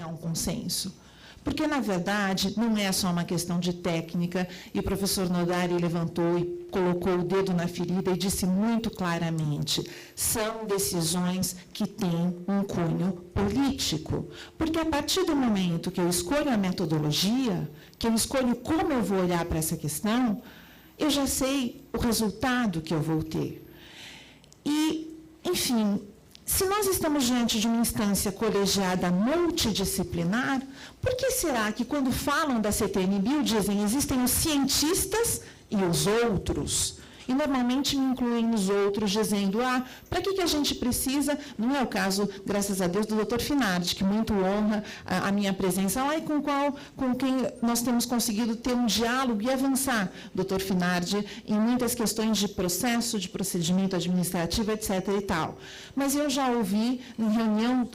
um consenso. Porque, na verdade, não é só uma questão de técnica, e o professor Nodari levantou e colocou o dedo na ferida e disse muito claramente, são decisões que têm um cunho político. Porque, a partir do momento que eu escolho a metodologia, que eu escolho como eu vou olhar para essa questão, eu já sei o resultado que eu vou ter. E, enfim, se nós estamos diante de uma instância colegiada multidisciplinar, por que será que, quando falam da CTN-Bio, dizem existem os cientistas e os outros? E, normalmente, me incluem nos outros, dizendo, para que a gente precisa? Não é o caso, graças a Deus, do Dr. Finardi, que muito honra a minha presença lá e com quem nós temos conseguido ter um diálogo e avançar, Dr. Finardi, em muitas questões de processo, de procedimento administrativo, etc. e tal. Mas eu já ouvi, em reunião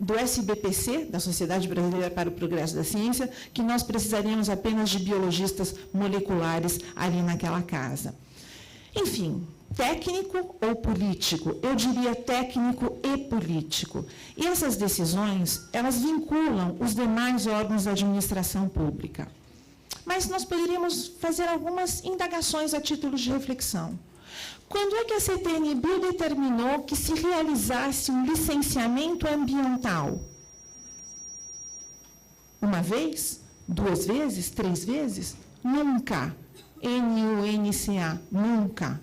do SBPC, da Sociedade Brasileira para o Progresso da Ciência, que nós precisaríamos apenas de biologistas moleculares ali naquela casa. Enfim, técnico ou político? Eu diria técnico e político. E essas decisões, elas vinculam os demais órgãos da administração pública. Mas nós poderíamos fazer algumas indagações a título de reflexão. Quando é que a CTN-Bio determinou que se realizasse um licenciamento ambiental? Uma vez? 2 vezes? 3 vezes? Nunca. NUNCA, nunca.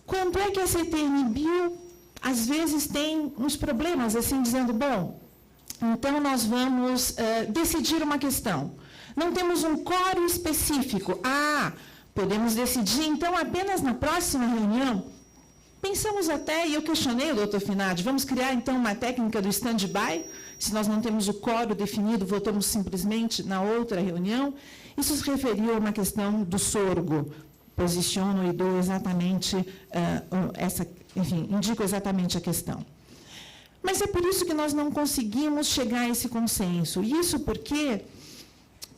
Quando é que a CTN-Bio, às vezes, tem uns problemas, assim, dizendo, bom, então nós vamos decidir uma questão. Não temos um quórum específico. Podemos decidir, então, apenas na próxima reunião? Pensamos até, e eu questionei o doutor Finardi, vamos criar, então, uma técnica do stand-by? Se nós não temos o quórum definido, votamos simplesmente na outra reunião? Isso se referiu a uma questão do sorgo. Posiciono e dou exatamente indico exatamente a questão. Mas é por isso que nós não conseguimos chegar a esse consenso. Isso porque,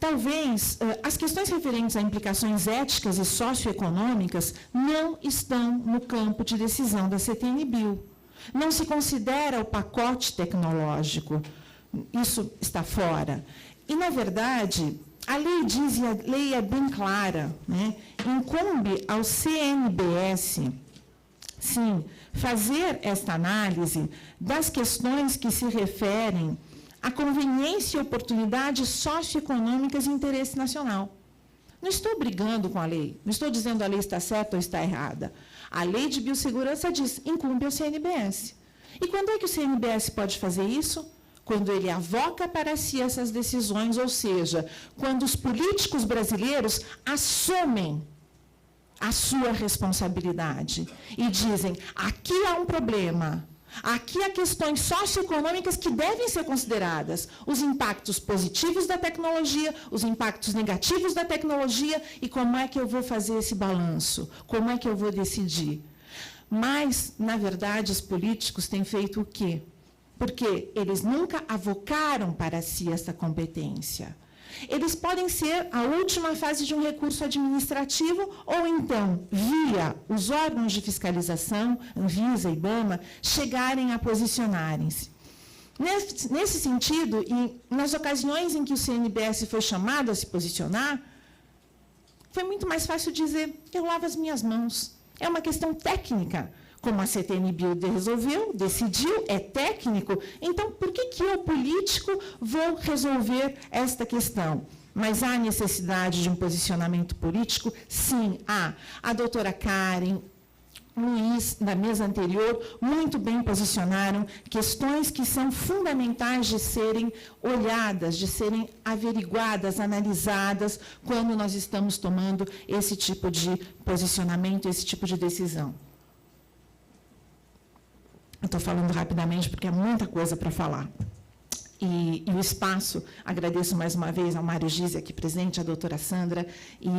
talvez, as questões referentes a implicações éticas e socioeconômicas não estão no campo de decisão da CTN-Bio. Não se considera o pacote tecnológico. Isso está fora. E, na verdade, a lei diz, e a lei é bem clara, né? Incumbe ao CNBS, sim, fazer esta análise das questões que se referem à conveniência e oportunidades socioeconômicas e interesse nacional. Não estou brigando com a lei, não estou dizendo a lei está certa ou está errada. A lei de biossegurança diz, incumbe ao CNBS. E quando é que o CNBS pode fazer isso? Quando ele avoca para si essas decisões, ou seja, quando os políticos brasileiros assumem a sua responsabilidade e dizem, aqui há um problema, aqui há questões socioeconômicas que devem ser consideradas, os impactos positivos da tecnologia, os impactos negativos da tecnologia, e como é que eu vou fazer esse balanço, como é que eu vou decidir. Mas, na verdade, os políticos têm feito o quê? Porque eles nunca avocaram para si essa competência. Eles podem ser a última fase de um recurso administrativo ou, então, via os órgãos de fiscalização, Anvisa e IBAMA, chegarem a posicionarem-se. Nesse sentido, e nas ocasiões em que o CNBS foi chamado a se posicionar, foi muito mais fácil dizer, eu lavo as minhas mãos. É uma questão técnica. Como a CTN-Bio resolveu, decidiu, é técnico, então, por que eu, político, vou resolver esta questão? Mas há necessidade de um posicionamento político? Sim, há. A doutora Karen, Luiz, na mesa anterior, muito bem posicionaram questões que são fundamentais de serem olhadas, de serem averiguadas, analisadas, quando nós estamos tomando esse tipo de posicionamento, esse tipo de decisão. Estou falando rapidamente, porque é muita coisa para falar. E o espaço, agradeço mais uma vez ao Mário Gise, aqui presente, à doutora Sandra e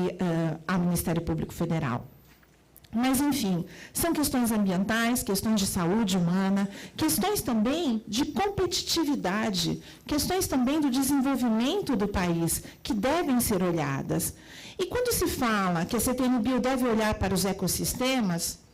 ao Ministério Público Federal. Mas, enfim, são questões ambientais, questões de saúde humana, questões também de competitividade, questões também do desenvolvimento do país, que devem ser olhadas. E quando se fala que a CTN-Bio deve olhar para os ecossistemas,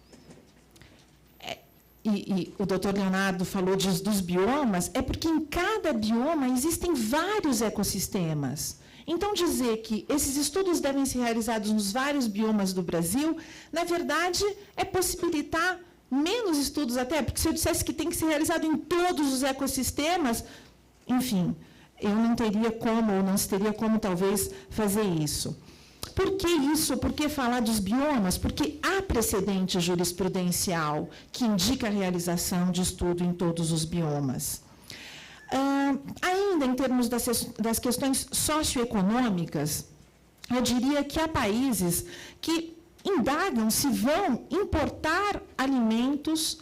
e o doutor Leonardo falou dos biomas, é porque em cada bioma existem vários ecossistemas. Então, dizer que esses estudos devem ser realizados nos vários biomas do Brasil, na verdade, é possibilitar menos estudos até, porque se eu dissesse que tem que ser realizado em todos os ecossistemas, enfim, eu não teria como, ou não teria como, talvez, fazer isso. Por que isso? Por que falar dos biomas? Porque há precedente jurisprudencial que indica a realização de estudo em todos os biomas. Ainda em termos das questões socioeconômicas, eu diria que há países que indagam se vão importar alimentos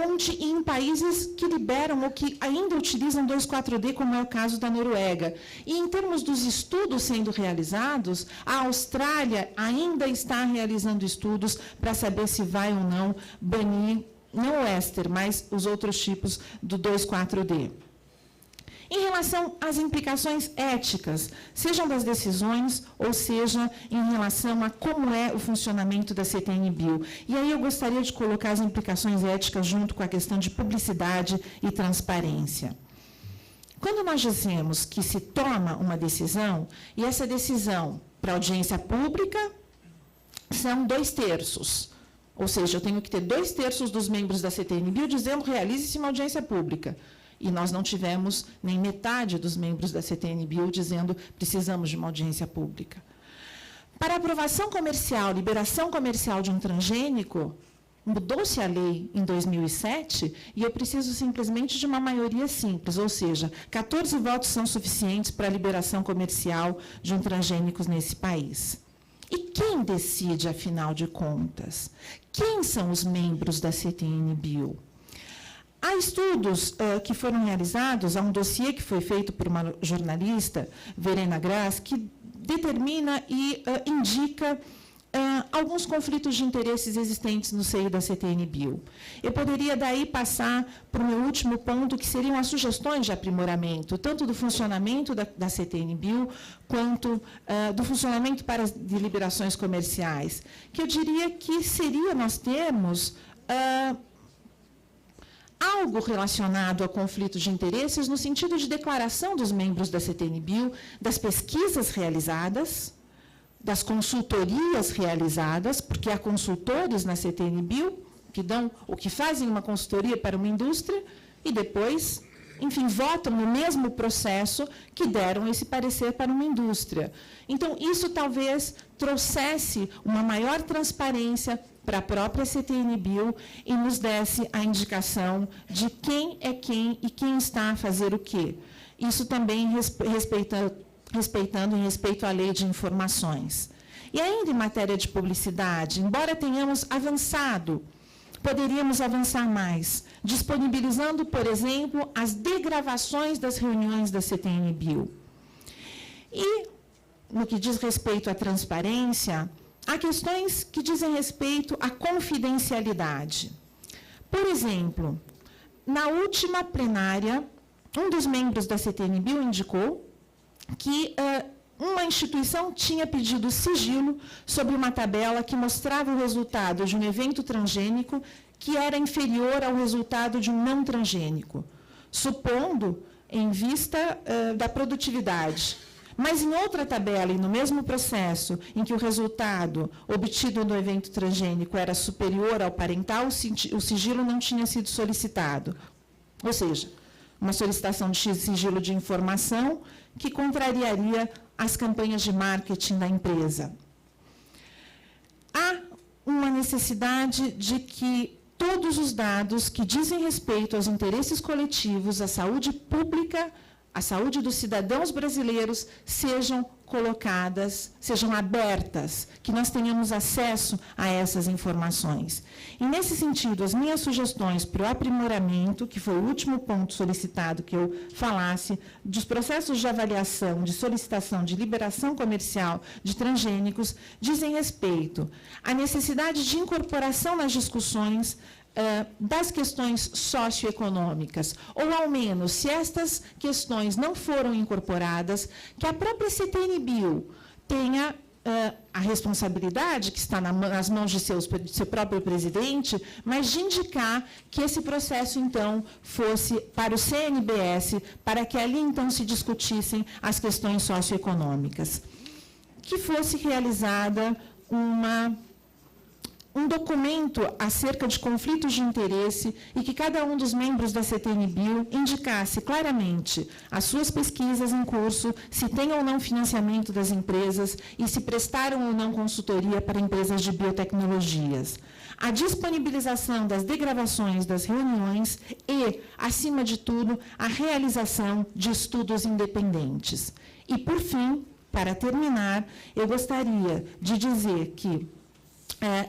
onde em países que liberam ou que ainda utilizam 2,4-D, como é o caso da Noruega. E, em termos dos estudos sendo realizados, a Austrália ainda está realizando estudos para saber se vai ou não banir, não o éster, mas os outros tipos do 2,4-D. Em relação às implicações éticas, sejam das decisões, ou seja, em relação a como é o funcionamento da CTN-Bio. E aí eu gostaria de colocar as implicações éticas junto com a questão de publicidade e transparência. Quando nós dizemos que se toma uma decisão, e essa decisão para audiência pública são 2/3, ou seja, eu tenho que ter 2/3 dos membros da CTN-Bio dizendo realize-se uma audiência pública. E nós não tivemos nem metade dos membros da CTN-Bio dizendo precisamos de uma audiência pública. Para aprovação comercial, liberação comercial de um transgênico, mudou-se a lei em 2007 e eu preciso simplesmente de uma maioria simples, ou seja, 14 votos são suficientes para a liberação comercial de um transgênico nesse país. E quem decide, afinal de contas? Quem são os membros da CTN-Bio? Há estudos que foram realizados, há um dossiê que foi feito por uma jornalista, Verena Grass, que determina e indica alguns conflitos de interesses existentes no seio da CTN-Bio. Eu poderia, daí, passar para o meu último ponto, que seriam as sugestões de aprimoramento, tanto do funcionamento da CTN-Bio, quanto do funcionamento para as deliberações comerciais, que eu diria que seria nós termos algo relacionado a conflitos de interesses no sentido de declaração dos membros da CTN-Bio, das pesquisas realizadas, das consultorias realizadas, porque há consultores na CTN-Bio que fazem uma consultoria para uma indústria e depois, enfim, votam no mesmo processo que deram esse parecer para uma indústria. Então, isso talvez trouxesse uma maior transparência para a própria CTN-Bio e nos desse a indicação de quem é quem e quem está a fazer o quê. Isso também respeitando em respeito à lei de informações. E ainda em matéria de publicidade, embora tenhamos avançado, poderíamos avançar mais, disponibilizando, por exemplo, as degravações das reuniões da CTN-Bio. E, no que diz respeito à transparência, há questões que dizem respeito à confidencialidade. Por exemplo, na última plenária, um dos membros da CTN-Bio indicou que uma instituição tinha pedido sigilo sobre uma tabela que mostrava o resultado de um evento transgênico que era inferior ao resultado de um não transgênico, supondo em vista da produtividade. Mas em outra tabela, e no mesmo processo, em que o resultado obtido no evento transgênico era superior ao parental, o sigilo não tinha sido solicitado. Ou seja, uma solicitação de sigilo de informação que contrariaria as campanhas de marketing da empresa. Há uma necessidade de que todos os dados que dizem respeito aos interesses coletivos, à saúde pública, à saúde dos cidadãos brasileiros, sejam colocadas, sejam abertas, que nós tenhamos acesso a essas informações. E, nesse sentido, as minhas sugestões para o aprimoramento, que foi o último ponto solicitado que eu falasse, dos processos de avaliação, de solicitação, de liberação comercial de transgênicos, dizem respeito à necessidade de incorporação nas discussões das questões socioeconômicas, ou, ao menos, se estas questões não foram incorporadas, que a própria CTN-Bio tenha a responsabilidade, que está nas mãos de seu próprio presidente, mas de indicar que esse processo, então, fosse para o CNBS, para que ali, então, se discutissem as questões socioeconômicas. Que fosse realizada um documento acerca de conflitos de interesse e que cada um dos membros da CTN-Bio indicasse claramente as suas pesquisas em curso, se tem ou não financiamento das empresas e se prestaram ou não consultoria para empresas de biotecnologias. A disponibilização das degravações das reuniões e, acima de tudo, a realização de estudos independentes. E, por fim, para terminar, eu gostaria de dizer que,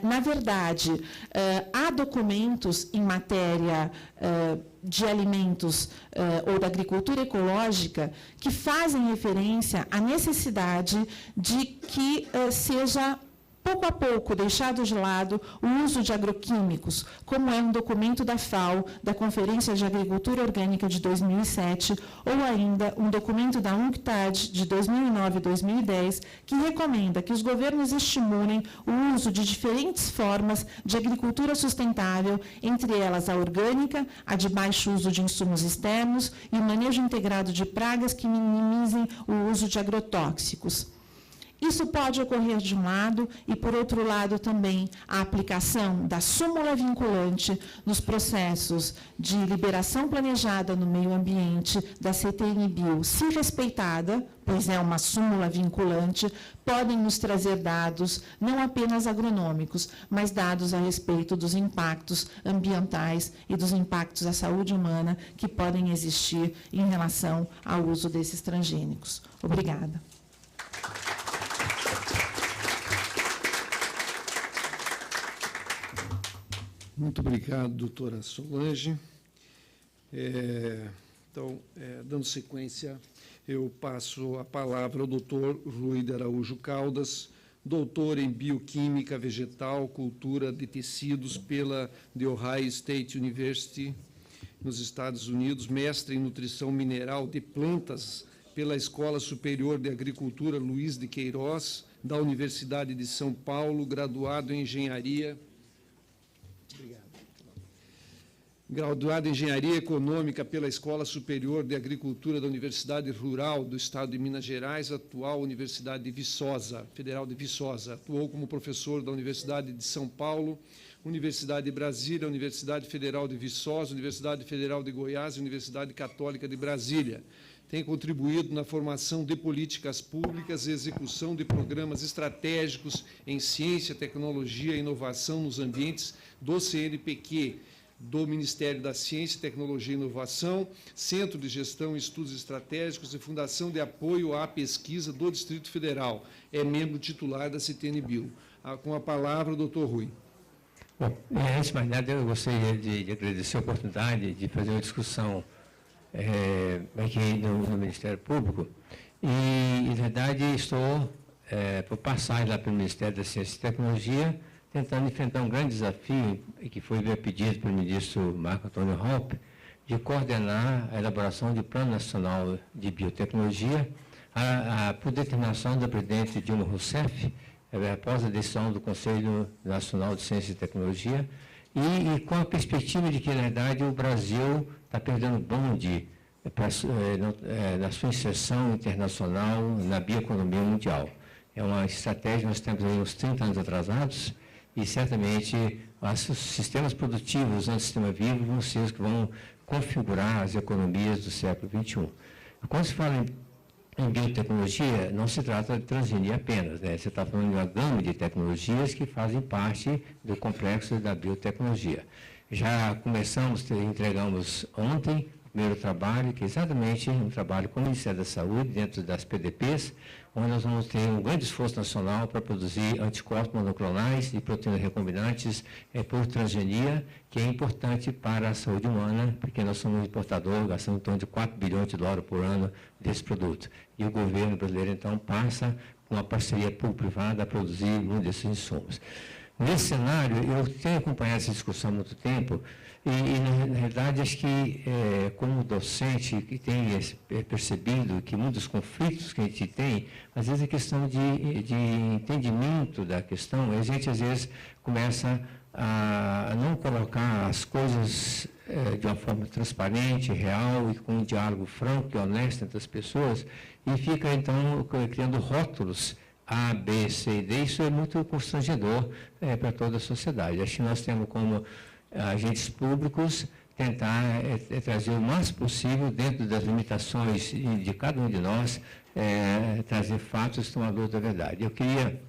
na verdade, há documentos em matéria de alimentos ou da agricultura ecológica que fazem referência à necessidade de que seja, pouco a pouco, deixado de lado o uso de agroquímicos, como é um documento da FAO, da Conferência de Agricultura Orgânica de 2007, ou ainda um documento da UNCTAD de 2009 e 2010, que recomenda que os governos estimulem o uso de diferentes formas de agricultura sustentável, entre elas a orgânica, a de baixo uso de insumos externos e o manejo integrado de pragas que minimizem o uso de agrotóxicos. Isso pode ocorrer de um lado e, por outro lado, também a aplicação da súmula vinculante nos processos de liberação planejada no meio ambiente da CTN-Bio, se respeitada, pois é uma súmula vinculante, podem nos trazer dados não apenas agronômicos, mas dados a respeito dos impactos ambientais e dos impactos à saúde humana que podem existir em relação ao uso desses transgênicos. Obrigada. Muito obrigado, doutora Solange. Dando sequência, eu passo a palavra ao doutor Rui de Araújo Caldas, doutor em Bioquímica Vegetal, Cultura de Tecidos pela The Ohio State University, nos Estados Unidos, mestre em Nutrição Mineral de Plantas pela Escola Superior de Agricultura Luiz de Queiroz, da Universidade de São Paulo, graduado em Engenharia... Graduado em Engenharia Econômica pela Escola Superior de Agricultura da Universidade Rural do Estado de Minas Gerais, atual Universidade de Viçosa, Federal de Viçosa. Atuou como professor da Universidade de São Paulo, Universidade de Brasília, Universidade Federal de Viçosa, Universidade Federal de Goiás e Universidade Católica de Brasília. Tem contribuído na formação de políticas públicas e execução de programas estratégicos em ciência, tecnologia e inovação nos ambientes do CNPq, do Ministério da Ciência, Tecnologia e Inovação, Centro de Gestão e Estudos Estratégicos e Fundação de Apoio à Pesquisa do Distrito Federal. É membro titular da CTN-Bio. Com a palavra, o doutor Rui. Bom, antes de mais nada, eu gostaria de agradecer a oportunidade de fazer uma discussão aqui no Ministério Público. E, na verdade, estou por passar lá pelo Ministério da Ciência e Tecnologia, tentando enfrentar um grande desafio, que foi pedido pelo ministro Marco Antônio Hoppe, de coordenar a elaboração de Plano Nacional de Biotecnologia, por determinação da presidente Dilma Rousseff, após a decisão do Conselho Nacional de Ciência e Tecnologia, e com a perspectiva de que, na verdade, o Brasil está perdendo o bonde na sua inserção internacional na bioeconomia mundial. É uma estratégia, nós temos aí uns 30 anos atrasados, e certamente os sistemas produtivos no sistema vivo vão ser os que vão configurar as economias do século XXI. Quando se fala em biotecnologia, não se trata de transgenia apenas, né? Você está falando de uma gama de tecnologias que fazem parte do complexo da biotecnologia. Já entregamos ontem o primeiro trabalho, que é exatamente um trabalho com o Ministério da Saúde, dentro das PDPs, onde nós vamos ter um grande esforço nacional para produzir anticorpos monoclonais e proteínas recombinantes por transgenia, que é importante para a saúde humana, porque nós somos um importador, gastamos em torno de $4 bilhões por ano desse produto. E o governo brasileiro, então, passa com uma parceria público-privada a produzir um desses insumos. Nesse cenário, eu tenho acompanhado essa discussão há muito tempo e na realidade, acho que, como docente, que tem percebido que muitos conflitos que a gente tem, às vezes é questão de entendimento da questão, a gente, às vezes, começa a não colocar as coisas de uma forma transparente, real e com um diálogo franco e honesto entre as pessoas e fica, então, criando rótulos A, B, C e D. Isso é muito constrangedor para toda a sociedade. Acho que nós temos como agentes públicos tentar trazer o mais possível, dentro das limitações de cada um de nós, trazer fatos tomadores da verdade. Eu queria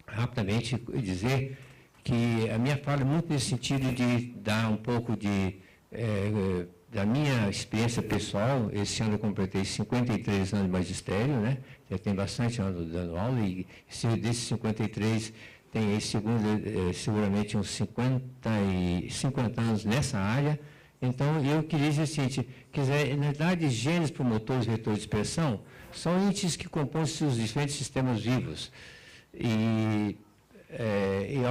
rapidamente dizer que a minha fala é muito nesse sentido de dar um pouco da minha experiência pessoal. Esse ano eu completei 53 anos de magistério, né? Já tem bastante anos dando aula, e desses 53 tem aí, seguramente uns 50 anos nessa área. Então, eu queria dizer o seguinte, na verdade, genes, promotores e vetores de expressão são entes que compõem os diferentes sistemas vivos. E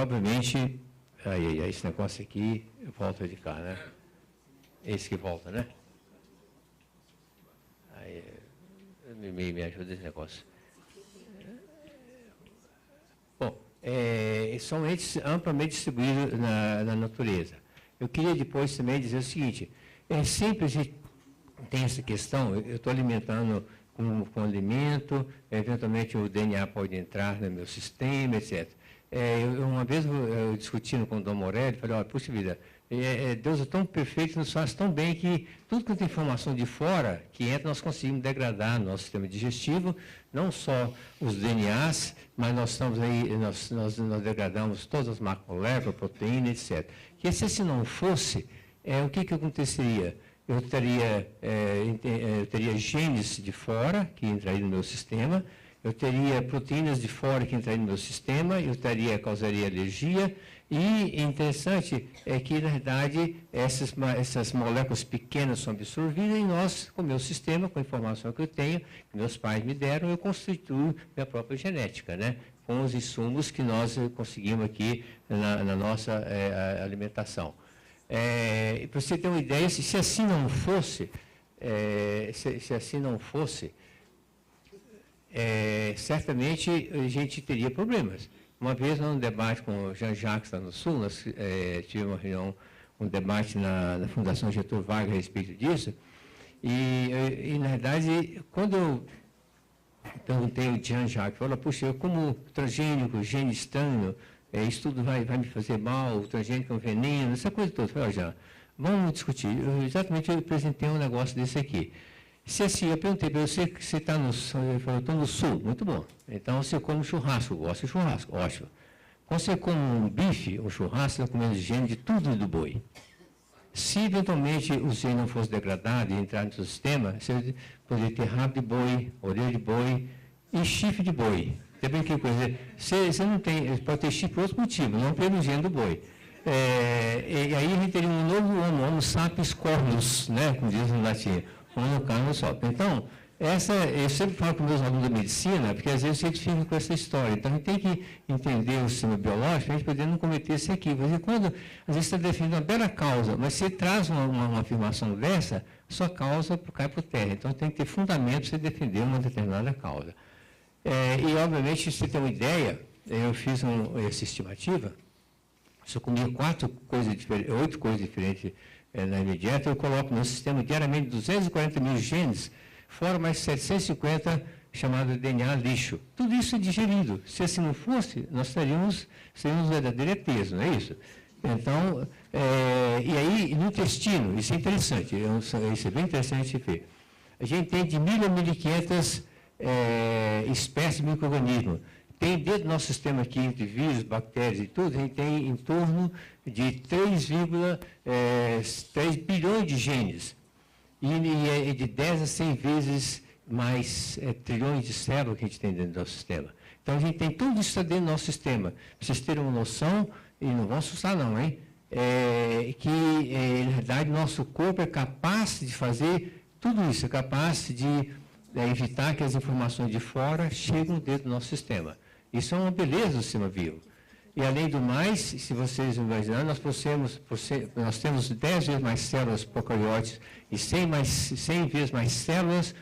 obviamente, esse negócio aqui volta de cá, né? Esse que volta, né? Aí, me ajuda esse negócio. Bom, são entes amplamente distribuídos na natureza. Eu queria depois também dizer o seguinte, sempre a gente tem essa questão, eu estou alimentando com alimento, eventualmente o DNA pode entrar no meu sistema, etc. Uma vez eu discutindo com o Dom Morelli, falei, olha, puxa vida, Deus é tão perfeito, nos faz tão bem que tudo que tem informação de fora que entra, nós conseguimos degradar no nosso sistema digestivo, não só os DNAs, mas nós estamos aí, nós degradamos todas as macromoléculas, proteínas, etc. Que se assim não fosse, o que aconteceria? Eu teria genes de fora que entrariam no meu sistema, eu teria proteínas de fora que entrariam no meu sistema, causaria alergia, e interessante é que, na verdade, essas moléculas pequenas são absorvidas e nós, com o meu sistema, com a informação que eu tenho, que meus pais me deram, eu constituo minha própria genética, né? Com os insumos que nós conseguimos aqui na nossa alimentação. Para você ter uma ideia, se assim não fosse, certamente a gente teria problemas. Uma vez, num debate com o Jean-Jacques lá no Sul, nós tivemos uma reunião, um debate na Fundação Getúlio Vargas a respeito disso, e na verdade, quando eu perguntei ao Jean-Jacques, falou, puxa, eu como transgênico, gene estranho, isso tudo vai me fazer mal, o transgênico é um veneno, essa coisa toda. Eu falei, Jean, vamos discutir. Eu apresentei um negócio desse aqui. Se assim, eu perguntei para você que você está no Sul, ele falou, estou no Sul, muito bom. Então você come churrasco, gosta de churrasco, ótimo. Quando você come um bife, um churrasco, você está comendo gene de tudo do boi. Se eventualmente o gene não fosse degradado e entrar no seu sistema, você poderia ter rabo de boi, orelha de boi e chifre de boi. Também que coisa, você não tem, pode ter chifre por outro motivo, não pelo gene do boi. E aí a gente teria um novo homo sapiens cornus, né, como diz no latim. Então, eu sempre falo com meus alunos da medicina, porque às vezes a gente fica com essa história. Então, a gente tem que entender o sistema biológico para a gente poder não cometer esse equívoco. E quando, às vezes, você está definindo uma bela causa, mas você traz uma afirmação dessa, sua causa cai por terra. Então, tem que ter fundamento para você defender uma determinada causa. E, obviamente, se você tem uma ideia, eu fiz essa estimativa, se eu comia 8 coisas diferentes na minha dieta, eu coloco no sistema diariamente 240 mil genes, fora mais 750 chamado DNA lixo. Tudo isso é digerido. Se assim não fosse, nós seríamos verdadeiro peso, não é isso? Então, e aí no intestino, isso é interessante, isso é bem interessante de ver. A gente tem de 1.000 a 1.500 espécies de micro-organismos. Tem dentro do nosso sistema aqui, entre vírus, bactérias e tudo, a gente tem em torno de 3,3 bilhões de genes. E de 10 a 100 vezes mais trilhões de células que a gente tem dentro do nosso sistema. Então, a gente tem tudo isso dentro do nosso sistema. Para vocês terem uma noção, e não vão assustar não, hein? Na verdade, nosso corpo é capaz de fazer tudo isso, é capaz de evitar que as informações de fora cheguem dentro do nosso sistema. Isso é uma beleza do sistema vivo. E, além do mais, se vocês imaginarem, nós temos 10 vezes mais células procarióticas e 100 vezes mais células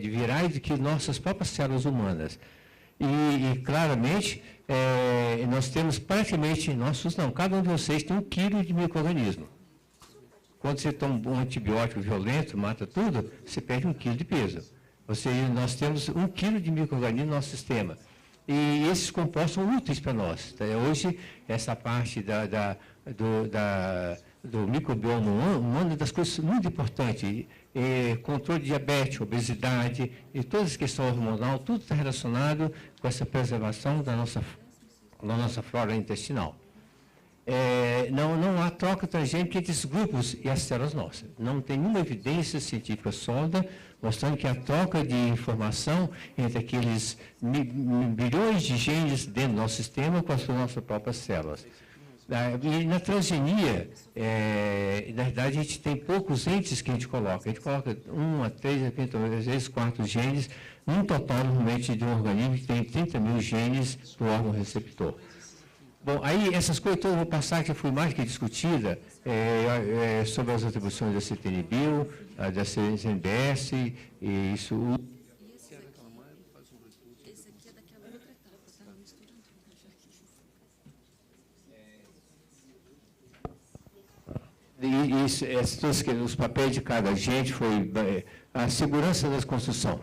virais do que nossas próprias células humanas. E claramente, nós temos praticamente, cada um de vocês tem 1 quilo de micro-organismo. Quando você toma um antibiótico violento, mata tudo, você perde 1 quilo de peso. Ou seja, nós temos 1 quilo de micro-organismo no nosso sistema. E esses compostos são úteis para nós. Hoje, essa parte do microbioma humano, uma das coisas muito importantes, controle de diabetes, obesidade, e toda essa questão hormonal, tudo está relacionado com essa preservação da nossa flora intestinal. Não há troca transgênica entre esses grupos e as células nossas. Não tem nenhuma evidência científica sólida mostrando que a troca de informação entre aqueles bilhões de genes dentro do nosso sistema com as nossas próprias células. E na transgenia, na verdade, a gente tem poucos entes que a gente coloca. A gente coloca 1 a 3, às vezes 4 genes, num total, normalmente, de um organismo que tem 30 mil genes do órgão receptor. Bom, aí essas coisas todas eu vou passar, que já foi mais que discutida, sobre as atribuições da CTN-Bio, da CNBS, e isso... Esse aqui é daquela outra etapa, tá? Não misturando. Os papéis de cada agente foi a segurança da construção.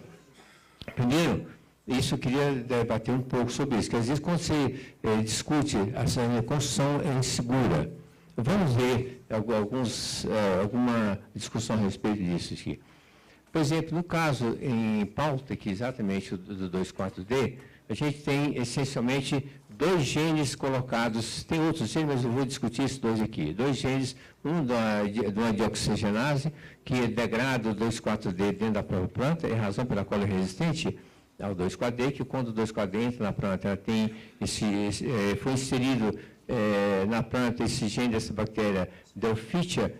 Primeiro, isso eu queria debater um pouco sobre isso, que às vezes quando você discute essa construção é insegura. Vamos ver alguma discussão a respeito disso aqui. Por exemplo, no caso em pauta, que é exatamente o do 24D, a gente tem essencialmente 2 genes colocados, tem outros genes, mas eu vou discutir esses 2 aqui. 2 genes, um de uma dioxigenase, que degrada o 2,4-D dentro da própria planta, é a razão pela qual é resistente ao 2,4-D, que quando o 2,4-D entra na planta, ela tem foi inserido na planta esse gene dessa bactéria, Delphitia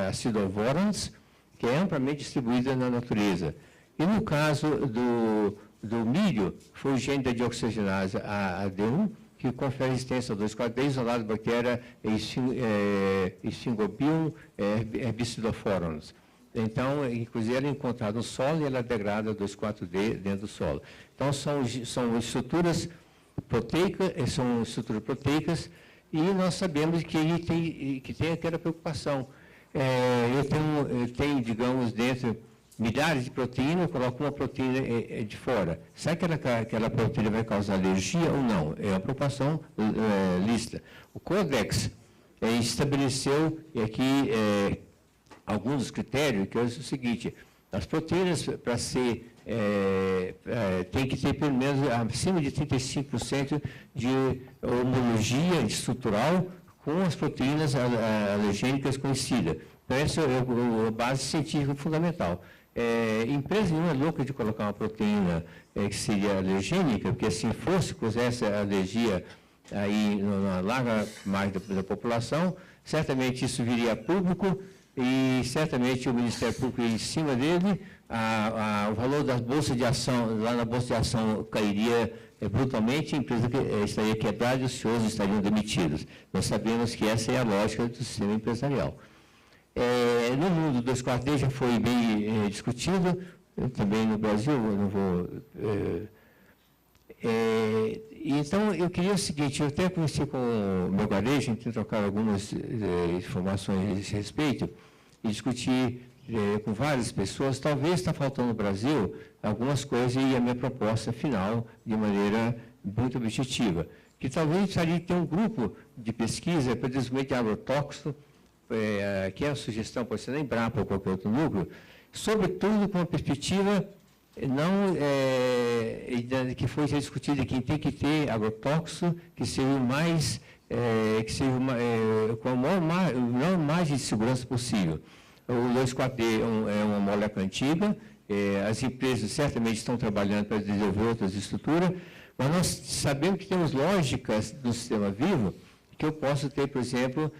acidovorans, que é amplamente distribuída na natureza. E no caso do milho, foi o gene da dioxigenase AD1, que confere resistência ao 2,4-D, isolado da bactéria Sphingobin herbicidophorans. Então, inclusive, ela é encontrada no solo e ela degrada 2,4-D dentro do solo. Então, são estruturas proteicas, e nós sabemos que tem aquela preocupação. Eu tenho, digamos, dentro milhares de proteínas, eu coloco uma proteína de fora. Será que aquela proteína vai causar alergia ou não? É uma preocupação lícita. O Codex estabeleceu aqui alguns dos critérios, que é o seguinte: as proteínas, para ser, tem que ter pelo menos acima de 35% de homologia estrutural com as proteínas alergênicas conhecidas. Então, essa é a base científica fundamental. Empresa nenhuma é louca de colocar uma proteína que seria alergênica, porque se pusesse a alergia aí na larga mais da população, certamente isso viria a público, e certamente o Ministério Público, em cima dele, o valor das bolsas de ação, lá na Bolsa de Ação, cairia brutalmente, a empresa estaria quebrada e os senhores estariam demitidos. Nós sabemos que essa é a lógica do sistema empresarial. No mundo do 2,4-D já foi bem discutido, também no Brasil, eu não vou... então, eu queria o seguinte: eu até conheci com o meu garejo, a gente trocar algumas informações a esse respeito, e discutir com várias pessoas. Talvez está faltando no Brasil algumas coisas, e a minha proposta final, de maneira muito objetiva, que talvez precisaria ter um grupo de pesquisa para desenvolvimento de agrotóxico, que é a sugestão, pode ser na Embrapa ou qualquer outro núcleo, sobretudo com uma perspectiva que foi já discutido aqui, tem que ter agrotóxico que seja o mais, com a maior margem de segurança possível. O 2,4-D é uma molécula antiga, as empresas certamente estão trabalhando para desenvolver outras estruturas, mas nós sabemos que temos lógicas do sistema vivo que eu posso ter, por exemplo,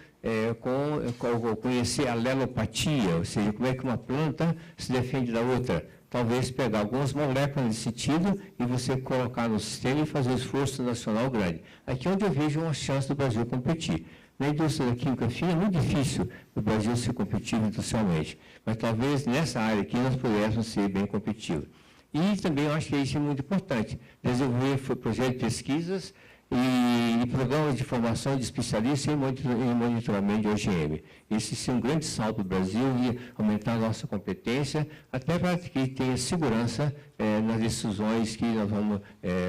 conhecer a alelopatia, ou seja, como é que uma planta se defende da outra. talvez pegar algumas moléculas nesse sentido e você colocar no sistema e fazer um esforço nacional grande. Aqui é onde eu vejo uma chance do Brasil competir. Na indústria da química fina é muito difícil o Brasil ser competitivo industrialmente, mas talvez nessa área aqui nós pudéssemos ser bem competitivos. E também eu acho que isso é muito importante, desenvolver projetos de pesquisas e programas de formação de especialistas em monitoramento de OGM. Esse sim é um grande salto para o Brasil e aumentar a nossa competência, até para que tenha segurança nas decisões que nós vamos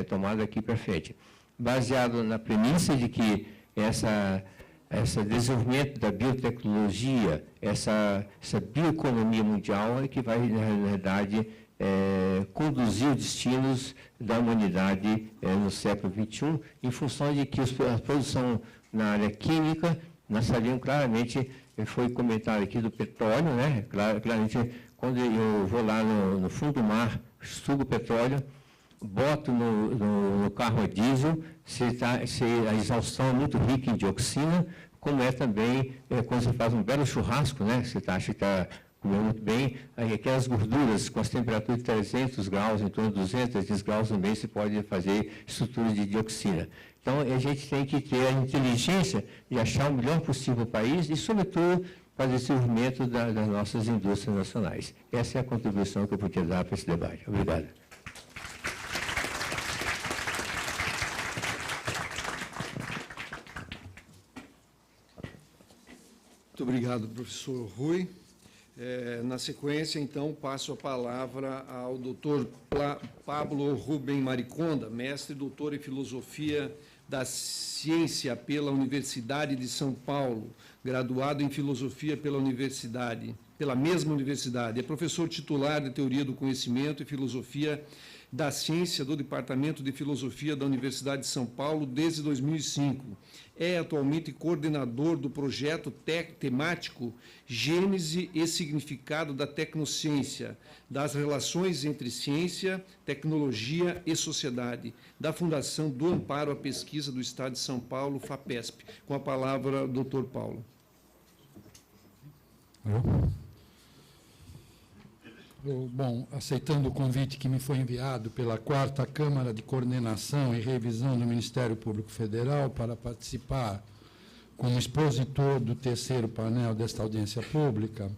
tomar daqui para frente. Baseado na premissa de que esse desenvolvimento da biotecnologia, essa bioeconomia mundial é que vai, na verdade, conduzir os destinos da humanidade no século XXI, em função de que a produção na área química, nós sabemos claramente, foi comentado aqui do petróleo, né? Claramente, quando eu vou lá no fundo do mar, sugo o petróleo, boto no carro a diesel, se a exaustão é muito rica em dioxina, como é também quando você faz um belo churrasco, né? Você acha que está comendo muito bem, aí aquelas gorduras com as temperaturas de 300 graus, em torno de 200, 300 graus no mês, você pode fazer estruturas de dioxina. Então, a gente tem que ter a inteligência de achar o melhor possível para o país e, sobretudo, para o desenvolvimento das nossas indústrias nacionais. Essa é a contribuição que eu podia dar para esse debate. Obrigado. Muito obrigado, professor Rui. Na sequência, então, passo a palavra ao doutor Pablo Rubem Mariconda, mestre e doutor em Filosofia da Ciência pela Universidade de São Paulo, graduado em Filosofia pela mesma universidade. É professor titular de Teoria do Conhecimento e Filosofia da Ciência do Departamento de Filosofia da Universidade de São Paulo desde 2005. É atualmente coordenador do projeto temático Gênese e Significado da Tecnociência, das relações entre ciência, tecnologia e sociedade, da Fundação do Amparo à Pesquisa do Estado de São Paulo, FAPESP. Com a palavra, doutor Paulo. Bom, aceitando o convite que me foi enviado pela 4ª Câmara de Coordenação e Revisão do Ministério Público Federal para participar como expositor do 3º painel desta audiência pública,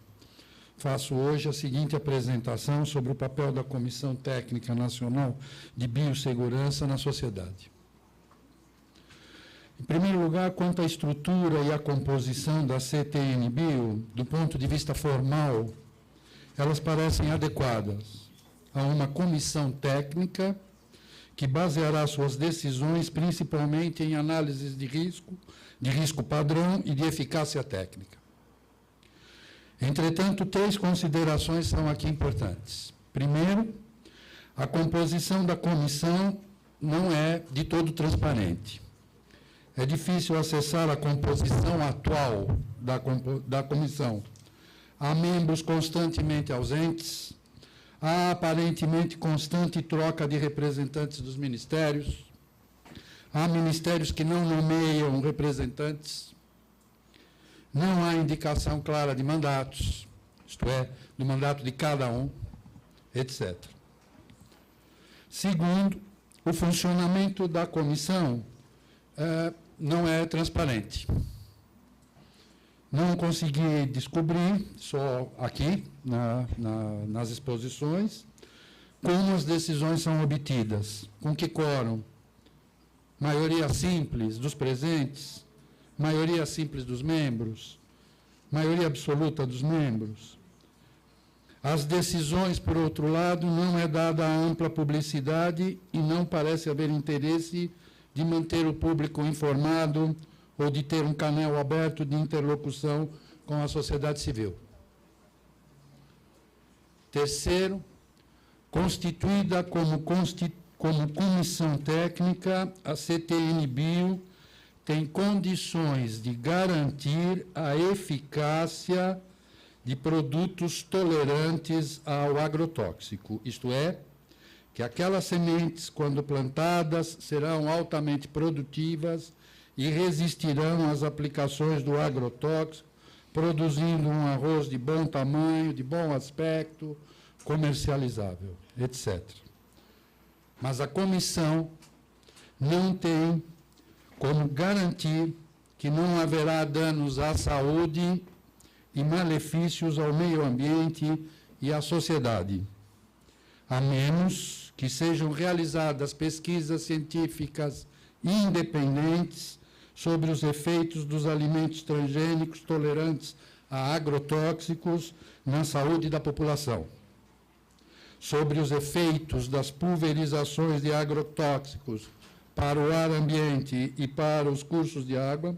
faço hoje a seguinte apresentação sobre o papel da Comissão Técnica Nacional de Biossegurança na sociedade. Em primeiro lugar, quanto à estrutura e à composição da CTN-Bio, do ponto de vista formal, elas parecem adequadas a uma comissão técnica que baseará suas decisões principalmente em análises de risco padrão e de eficácia técnica. Entretanto, 3 considerações são aqui importantes. Primeiro, a composição da comissão não é de todo transparente. É difícil acessar a composição atual da comissão. Há membros constantemente ausentes, há aparentemente constante troca de representantes dos ministérios, há ministérios que não nomeiam representantes, não há indicação clara de mandatos, isto é, do mandato de cada um, etc. Segundo, o funcionamento da comissão não é transparente. Não consegui descobrir, só aqui, nas exposições, como as decisões são obtidas, com que quórum, maioria simples dos presentes, maioria simples dos membros, maioria absoluta dos membros. As decisões, por outro lado, não é dada ampla publicidade e não parece haver interesse de manter o público informado ou de ter um canal aberto de interlocução com a sociedade civil. Terceiro, constituída como comissão técnica, a CTN-Bio tem condições de garantir a eficácia de produtos tolerantes ao agrotóxico, isto é, que aquelas sementes, quando plantadas, serão altamente produtivas e resistirão às aplicações do agrotóxico, produzindo um arroz de bom tamanho, de bom aspecto, comercializável, etc. Mas a comissão não tem como garantir que não haverá danos à saúde e malefícios ao meio ambiente e à sociedade, a menos que sejam realizadas pesquisas científicas independentes sobre os efeitos dos alimentos transgênicos tolerantes a agrotóxicos na saúde da população, sobre os efeitos das pulverizações de agrotóxicos para o ar ambiente e para os cursos de água,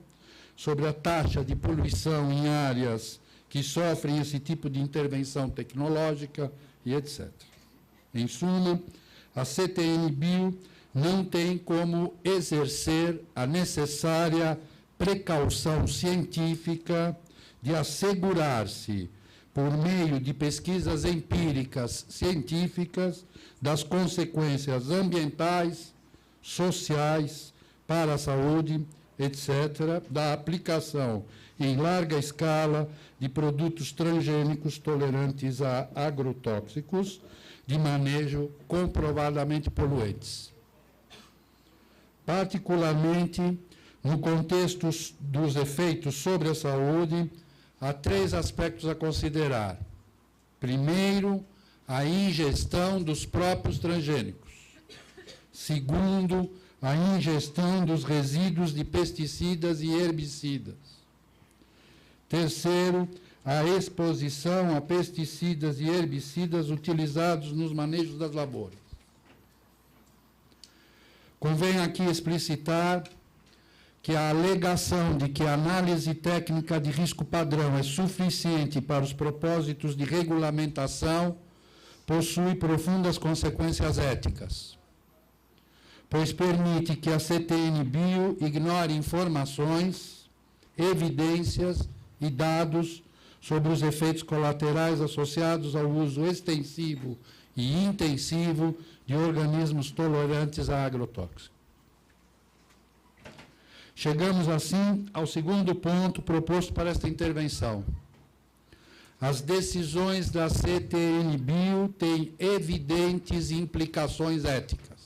sobre a taxa de poluição em áreas que sofrem esse tipo de intervenção tecnológica e etc. Em suma, a CTN-Bio não tem como exercer a necessária precaução científica de assegurar-se, por meio de pesquisas empíricas científicas, das consequências ambientais, sociais, para a saúde, etc., da aplicação em larga escala de produtos transgênicos tolerantes a agrotóxicos, de manejo comprovadamente poluentes. Particularmente, no contexto dos efeitos sobre a saúde, há 3 aspectos a considerar. Primeiro, a ingestão dos próprios transgênicos. Segundo, a ingestão dos resíduos de pesticidas e herbicidas. Terceiro, a exposição a pesticidas e herbicidas utilizados nos manejos das lavouras. Convém aqui explicitar que a alegação de que a análise técnica de risco padrão é suficiente para os propósitos de regulamentação possui profundas consequências éticas, pois permite que a CTN-Bio ignore informações, evidências e dados sobre os efeitos colaterais associados ao uso extensivo e intensivo de organismos tolerantes a agrotóxicos. Chegamos, assim, ao segundo ponto proposto para esta intervenção. As decisões da CTN-Bio têm evidentes implicações éticas.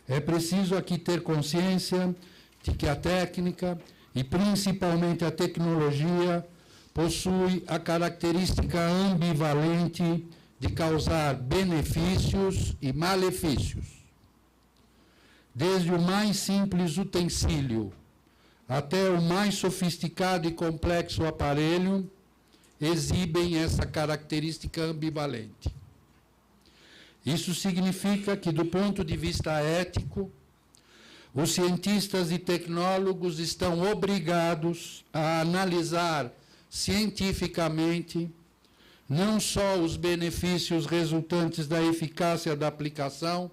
É preciso aqui ter consciência de que a técnica, e principalmente a tecnologia, possui a característica ambivalente de causar benefícios e malefícios. Desde o mais simples utensílio até o mais sofisticado e complexo aparelho, exibem essa característica ambivalente. Isso significa que, do ponto de vista ético, os cientistas e tecnólogos estão obrigados a analisar cientificamente não só os benefícios resultantes da eficácia da aplicação,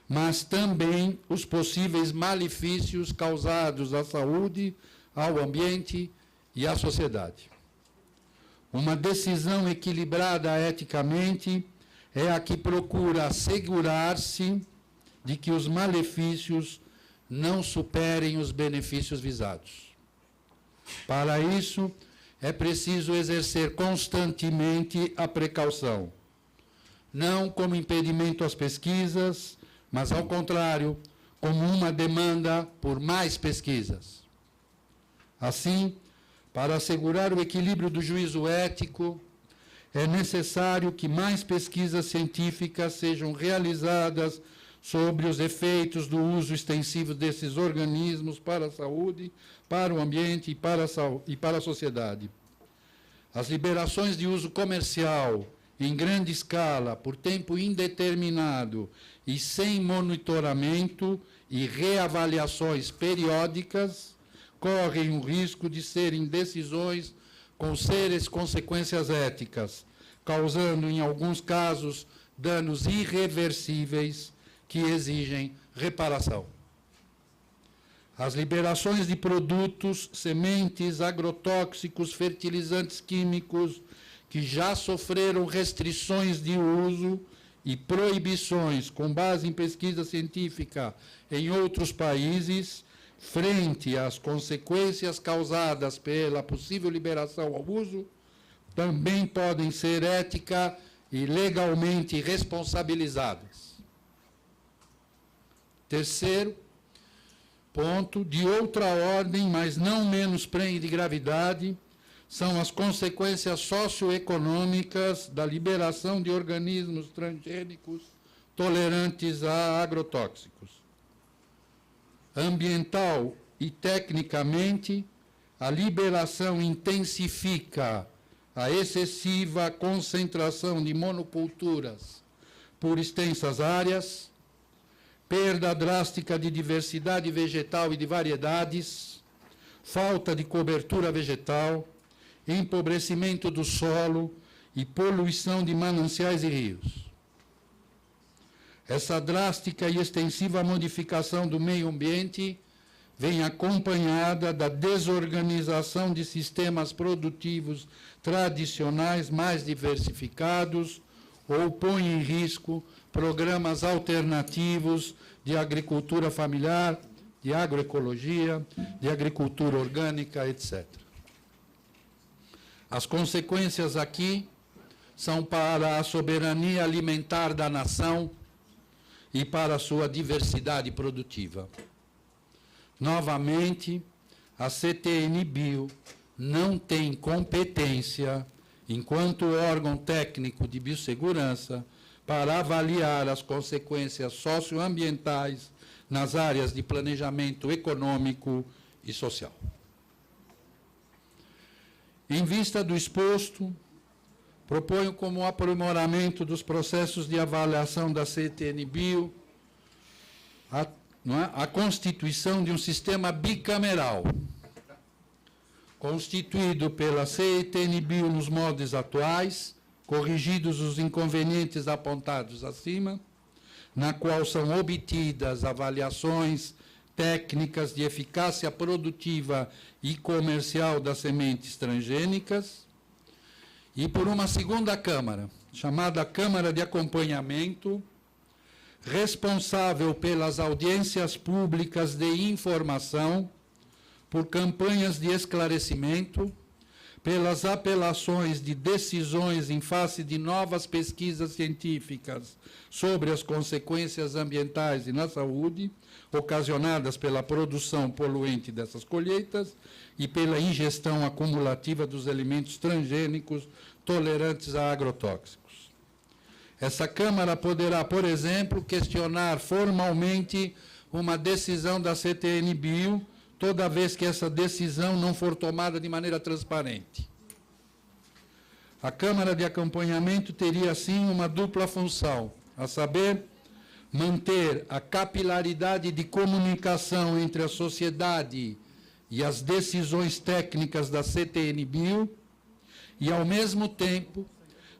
mas também os possíveis malefícios causados à saúde, ao ambiente e à sociedade. Uma decisão equilibrada eticamente é a que procura assegurar-se de que os malefícios não superem os benefícios visados. Para isso, é preciso exercer constantemente a precaução, não como impedimento às pesquisas, mas, ao contrário, como uma demanda por mais pesquisas. Assim, para assegurar o equilíbrio do juízo ético, é necessário que mais pesquisas científicas sejam realizadas sobre os efeitos do uso extensivo desses organismos para a saúde, para o ambiente e para a sociedade. As liberações de uso comercial em grande escala, por tempo indeterminado e sem monitoramento e reavaliações periódicas, correm o risco de serem decisões com sérias consequências éticas, causando, em alguns casos, danos irreversíveis que exigem reparação. As liberações de produtos, sementes, agrotóxicos, fertilizantes químicos, que já sofreram restrições de uso e proibições com base em pesquisa científica em outros países, frente às consequências causadas pela possível liberação ao uso, também podem ser ética e legalmente responsabilizadas. Terceiro ponto, de outra ordem, mas não menos prenhe de gravidade, são as consequências socioeconômicas da liberação de organismos transgênicos tolerantes a agrotóxicos. Ambiental e tecnicamente, a liberação intensifica a excessiva concentração de monoculturas por extensas áreas, perda drástica de diversidade vegetal e de variedades, falta de cobertura vegetal, empobrecimento do solo e poluição de mananciais e rios. Essa drástica e extensiva modificação do meio ambiente vem acompanhada da desorganização de sistemas produtivos tradicionais mais diversificados ou põe em risco programas alternativos de agricultura familiar, de agroecologia, de agricultura orgânica, etc. As consequências aqui são para a soberania alimentar da nação e para a sua diversidade produtiva. Novamente, a CTN-Bio não tem competência, enquanto órgão técnico de biossegurança, para avaliar as consequências socioambientais nas áreas de planejamento econômico e social. Em vista do exposto, proponho como aprimoramento dos processos de avaliação da CTN-Bio a constituição de um sistema bicameral, constituído pela CTN-Bio nos moldes atuais, corrigidos os inconvenientes apontados acima, na qual são obtidas avaliações técnicas de eficácia produtiva e comercial das sementes transgênicas, e por uma segunda Câmara, chamada Câmara de Acompanhamento, responsável pelas audiências públicas de informação, por campanhas de esclarecimento, pelas apelações de decisões em face de novas pesquisas científicas sobre as consequências ambientais e na saúde, ocasionadas pela produção poluente dessas colheitas e pela ingestão acumulativa dos alimentos transgênicos tolerantes a agrotóxicos. Essa Câmara poderá, por exemplo, questionar formalmente uma decisão da CTN-Bio, toda vez que essa decisão não for tomada de maneira transparente. A Câmara de Acompanhamento teria, assim, uma dupla função, a saber, manter a capilaridade de comunicação entre a sociedade e as decisões técnicas da CTN-Bio e, ao mesmo tempo,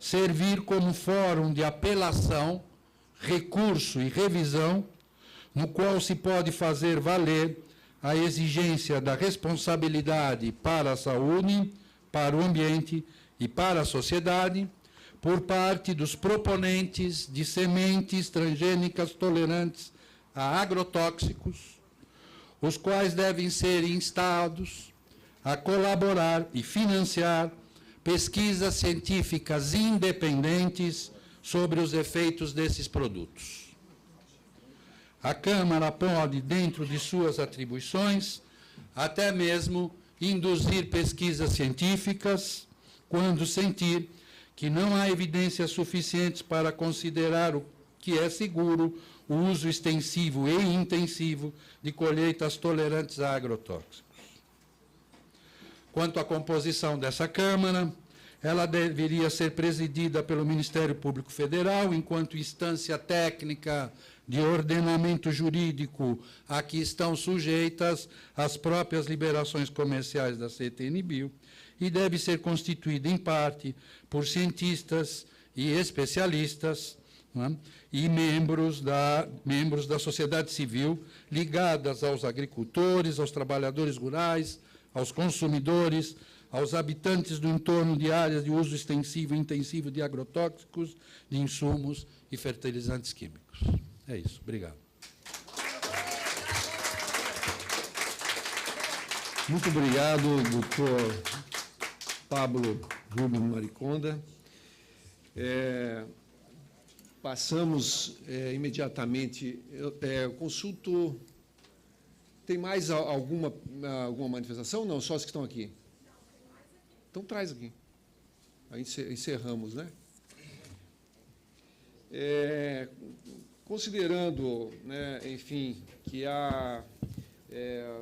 servir como fórum de apelação, recurso e revisão, no qual se pode fazer valer a exigência da responsabilidade para a saúde, para o ambiente e para a sociedade, por parte dos proponentes de sementes transgênicas tolerantes a agrotóxicos, os quais devem ser instados a colaborar e financiar pesquisas científicas independentes sobre os efeitos desses produtos. A Câmara pode, dentro de suas atribuições, até mesmo induzir pesquisas científicas quando sentir que não há evidências suficientes para considerar o que é seguro o uso extensivo e intensivo de colheitas tolerantes a agrotóxicos. Quanto à composição dessa Câmara, ela deveria ser presidida pelo Ministério Público Federal, enquanto instância técnica de ordenamento jurídico a que estão sujeitas as próprias liberações comerciais da CTN-Bio, e deve ser constituída, em parte, por cientistas e especialistas, né, e membros da sociedade civil ligadas aos agricultores, aos trabalhadores rurais, aos consumidores, aos habitantes do entorno de áreas de uso extensivo e intensivo de agrotóxicos, de insumos e fertilizantes químicos. É isso. Obrigado. Muito obrigado, doutor Pablo Rubem Mariconda. Passamos imediatamente. Eu consulto. Tem mais alguma manifestação? Não, só as que estão aqui. Então traz aqui. Aí encerramos, né? Considerando, né, enfim, que há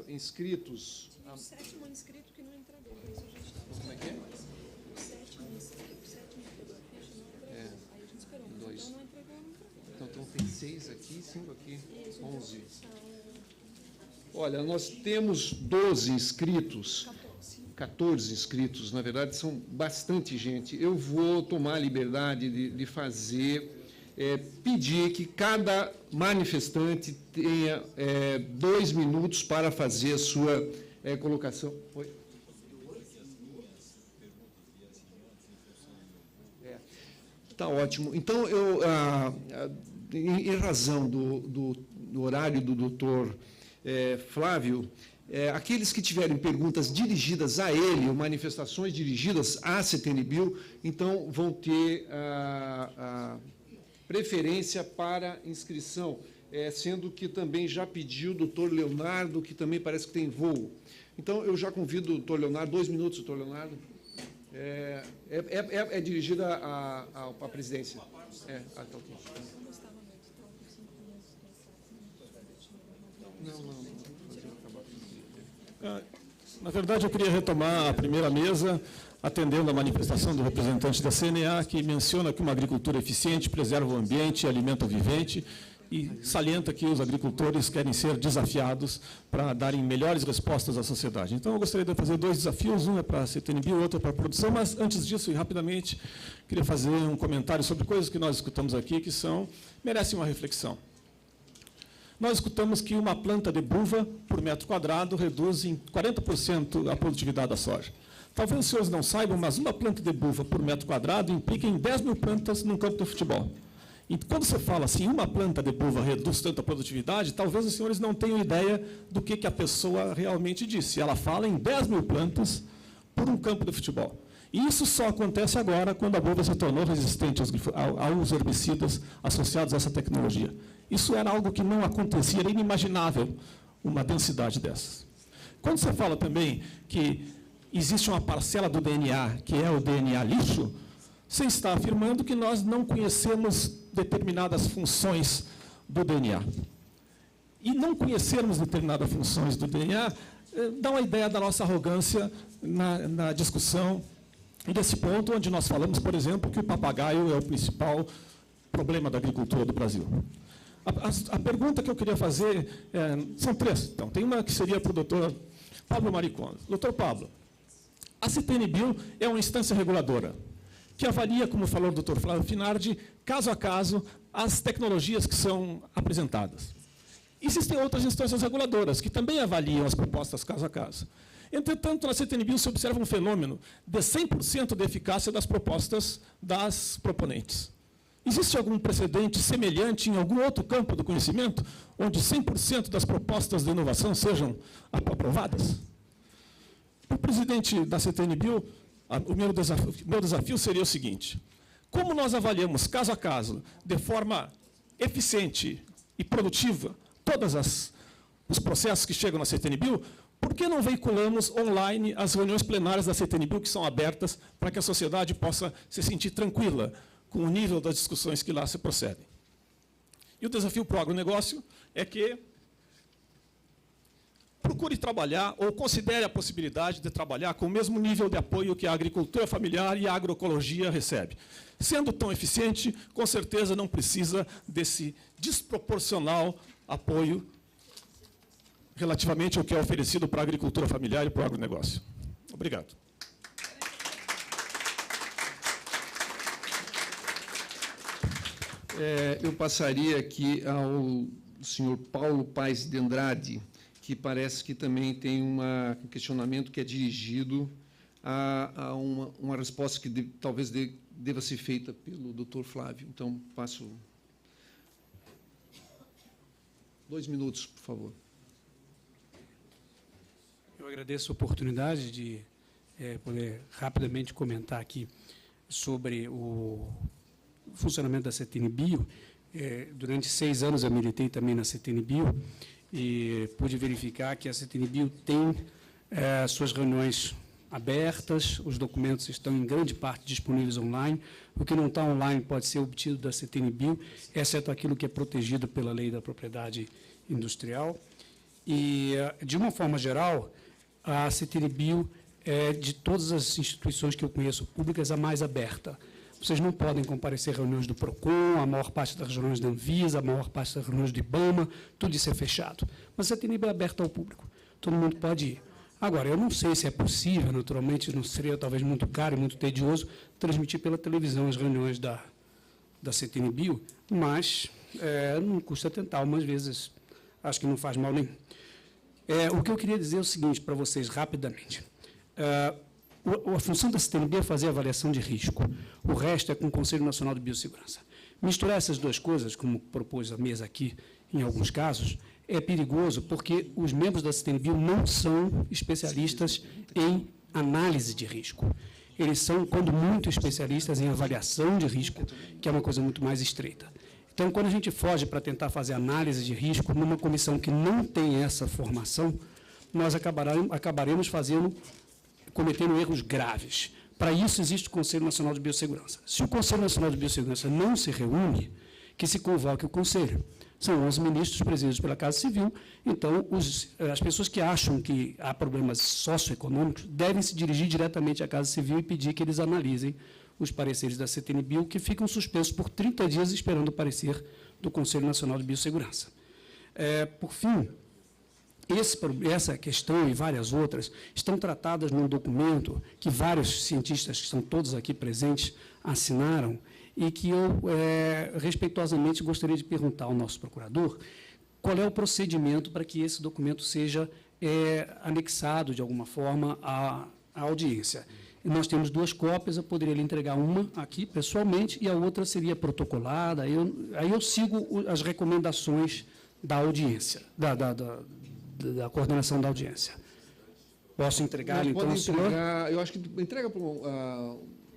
inscritos. O sétimo inscrito que não entregou, por isso a gente está. Como é que é? O sétimo que pegou a ficha não entregou. Aí a gente esperou. Dois. Então não entregou, não entregou. Então tem 6 aqui, 5 aqui, Isso, 11. então, Olha, nós temos 12 inscritos. 14 inscritos, na verdade, são bastante gente. Eu vou tomar a liberdade de fazer, pedir que cada manifestante tenha 2 minutos para fazer a sua colocação. Oi? Tá ótimo. Então, em razão do horário do doutor Flávio, aqueles que tiverem perguntas dirigidas a ele, ou manifestações dirigidas à CETENIBio, então vão ter a preferência para inscrição, sendo que também já pediu o doutor Leonardo, que também parece que tem voo. Então, eu já convido o doutor Leonardo, 2 minutos, doutor Leonardo. É dirigida à presidência. Tá ok. Não. Na verdade, eu queria retomar a primeira mesa, atendendo à manifestação do representante da CNA, que menciona que uma agricultura eficiente preserva o ambiente e alimenta o vivente, e salienta que os agricultores querem ser desafiados para darem melhores respostas à sociedade. Então, eu gostaria de fazer 2 desafios, um é para a CETENIBio, o outro é para a produção, mas, antes disso, e rapidamente, queria fazer um comentário sobre coisas que nós escutamos aqui que merecem uma reflexão. Nós escutamos que uma planta de buva por metro quadrado reduz em 40% a produtividade da soja. Talvez os senhores não saibam, mas uma planta de buva por metro quadrado implica em 10 mil plantas num campo de futebol. E quando você fala assim, uma planta de buva reduz tanto a produtividade, talvez os senhores não tenham ideia do que a pessoa realmente disse. Ela fala em 10 mil plantas por um campo de futebol. E isso só acontece agora, quando a buva se tornou resistente aos herbicidas associados a essa tecnologia. Isso era algo que não acontecia, era inimaginável uma densidade dessas. Quando você fala também que existe uma parcela do DNA, que é o DNA lixo, você está afirmando que nós não conhecemos determinadas funções do DNA. E não conhecermos determinadas funções do DNA dá uma ideia da nossa arrogância na discussão desse ponto, onde nós falamos, por exemplo, que o papagaio é o principal problema da agricultura do Brasil. A pergunta que eu queria fazer são 3. Então, tem uma que seria para o doutor Pablo Mariconda. Doutor Pablo, a CETENIBio é uma instância reguladora que avalia, como falou o doutor Flávio Finardi, caso a caso, as tecnologias que são apresentadas. Existem outras instâncias reguladoras que também avaliam as propostas caso a caso. Entretanto, na CETENIBio se observa um fenômeno de 100% de eficácia das propostas das proponentes. Existe algum precedente semelhante em algum outro campo do conhecimento, onde 100% das propostas de inovação sejam aprovadas? Para o presidente da CETENIBio, o meu desafio seria o seguinte: como nós avaliamos, caso a caso, de forma eficiente e produtiva, todos os processos que chegam na CETENIBio, por que não veiculamos online as reuniões plenárias da CETENIBio, que são abertas para que a sociedade possa se sentir tranquila com o nível das discussões que lá se procedem? E o desafio para o agronegócio é que procure trabalhar ou considere a possibilidade de trabalhar com o mesmo nível de apoio que a agricultura familiar e a agroecologia recebe. Sendo tão eficiente, com certeza não precisa desse desproporcional apoio relativamente ao que é oferecido para a agricultura familiar e para o agronegócio. Obrigado. Eu passaria aqui ao senhor Paulo Paes de Andrade, que parece que também tem um questionamento que é dirigido a uma resposta que talvez deva ser feita pelo doutor Flávio. Então, passo 2 minutos, por favor. Eu agradeço a oportunidade de poder rapidamente comentar aqui sobre o funcionamento da CETINI-Bio. Durante 6 anos eu militei também na CETINI-Bio e pude verificar que a CETINI-Bio tem suas reuniões abertas, os documentos estão em grande parte disponíveis online. O que não está online pode ser obtido da CETINI-Bio, exceto aquilo que é protegido pela Lei da Propriedade Industrial. E, de uma forma geral, a CETINI-Bio é, de todas as instituições que eu conheço públicas, a mais aberta. Vocês não podem comparecer a reuniões do PROCON, a maior parte das reuniões da Anvisa, a maior parte das reuniões do IBAMA, tudo isso é fechado. Mas a CETINI-Bio é aberta ao público, todo mundo pode ir. Agora, eu não sei se é possível, naturalmente, não seria talvez muito caro e muito tedioso, transmitir pela televisão as reuniões da CETINI-Bio, mas não custa tentar, umas vezes acho que não faz mal nenhum. O que eu queria dizer é o seguinte para vocês, rapidamente. A função da CETINI-Bio é fazer avaliação de risco. O resto é com o Conselho Nacional de Biossegurança. Misturar essas duas coisas, como propôs a mesa aqui, em alguns casos, é perigoso, porque os membros da CETINI-Bio não são especialistas em análise de risco. Eles são, quando muito, especialistas em avaliação de risco, que é uma coisa muito mais estreita. Então, quando a gente foge para tentar fazer análise de risco numa comissão que não tem essa formação, nós acabaremos cometendo erros graves. Para isso, existe o Conselho Nacional de Biossegurança. Se o Conselho Nacional de Biossegurança não se reúne, que se convoque o Conselho. São 11 ministros presididos pela Casa Civil, então as pessoas que acham que há problemas socioeconômicos devem se dirigir diretamente à Casa Civil e pedir que eles analisem os pareceres da CETINI-Bio, que ficam suspensos por 30 dias esperando o parecer do Conselho Nacional de Biossegurança. Por fim, essa questão e várias outras estão tratadas num documento que vários cientistas, que estão todos aqui presentes, assinaram, e que eu, respeitosamente, gostaria de perguntar ao nosso procurador qual é o procedimento para que esse documento seja anexado, de alguma forma, à audiência. E nós temos 2 cópias, eu poderia lhe entregar uma aqui, pessoalmente, e a outra seria protocolada. Aí eu sigo as recomendações da audiência, da coordenação da audiência. Posso entregar, então, ao senhor? Eu acho que entrega para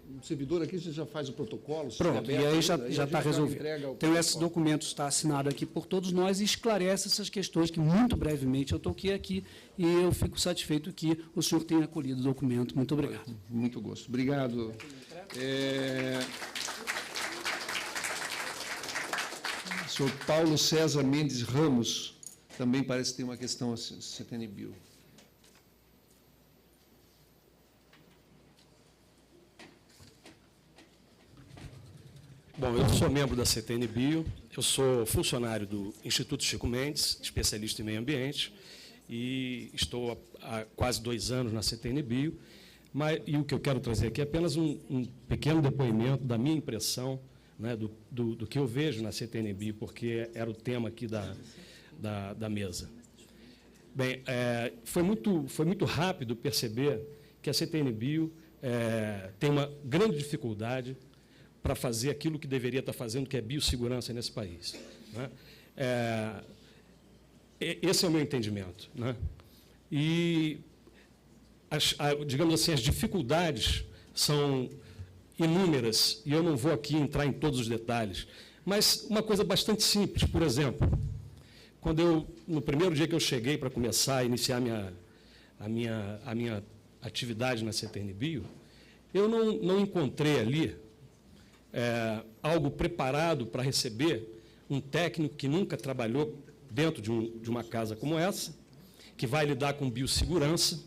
um servidor aqui, você já faz o protocolo. Pronto, e aí já está resolvido. Então, esse documento está assinado aqui por todos nós e esclarece essas questões que, muito brevemente, eu toquei aqui e eu fico satisfeito que o senhor tenha acolhido o documento. Muito obrigado. Muito gosto. Obrigado. O senhor Paulo César Mendes Ramos também parece ter uma questão a CETINI-Bio. Bom, eu sou membro da CETINI-Bio, eu sou funcionário do Instituto Chico Mendes, especialista em meio ambiente, e estou há quase 2 anos na CETINI-Bio, e o que eu quero trazer aqui é apenas um pequeno depoimento da minha impressão, né, do que eu vejo na CETINI-Bio, porque era o tema aqui da mesa. Bem, foi muito rápido perceber que a CETINI-Bio tem uma grande dificuldade para fazer aquilo que deveria estar fazendo, que é biossegurança nesse país, né? Esse é o meu entendimento, né? E, digamos assim, as dificuldades são inúmeras, e eu não vou aqui entrar em todos os detalhes, mas uma coisa bastante simples, por exemplo, no primeiro dia que eu cheguei para começar a iniciar a minha atividade na CETINI-Bio, eu não encontrei ali algo preparado para receber um técnico que nunca trabalhou dentro de uma casa como essa, que vai lidar com biossegurança,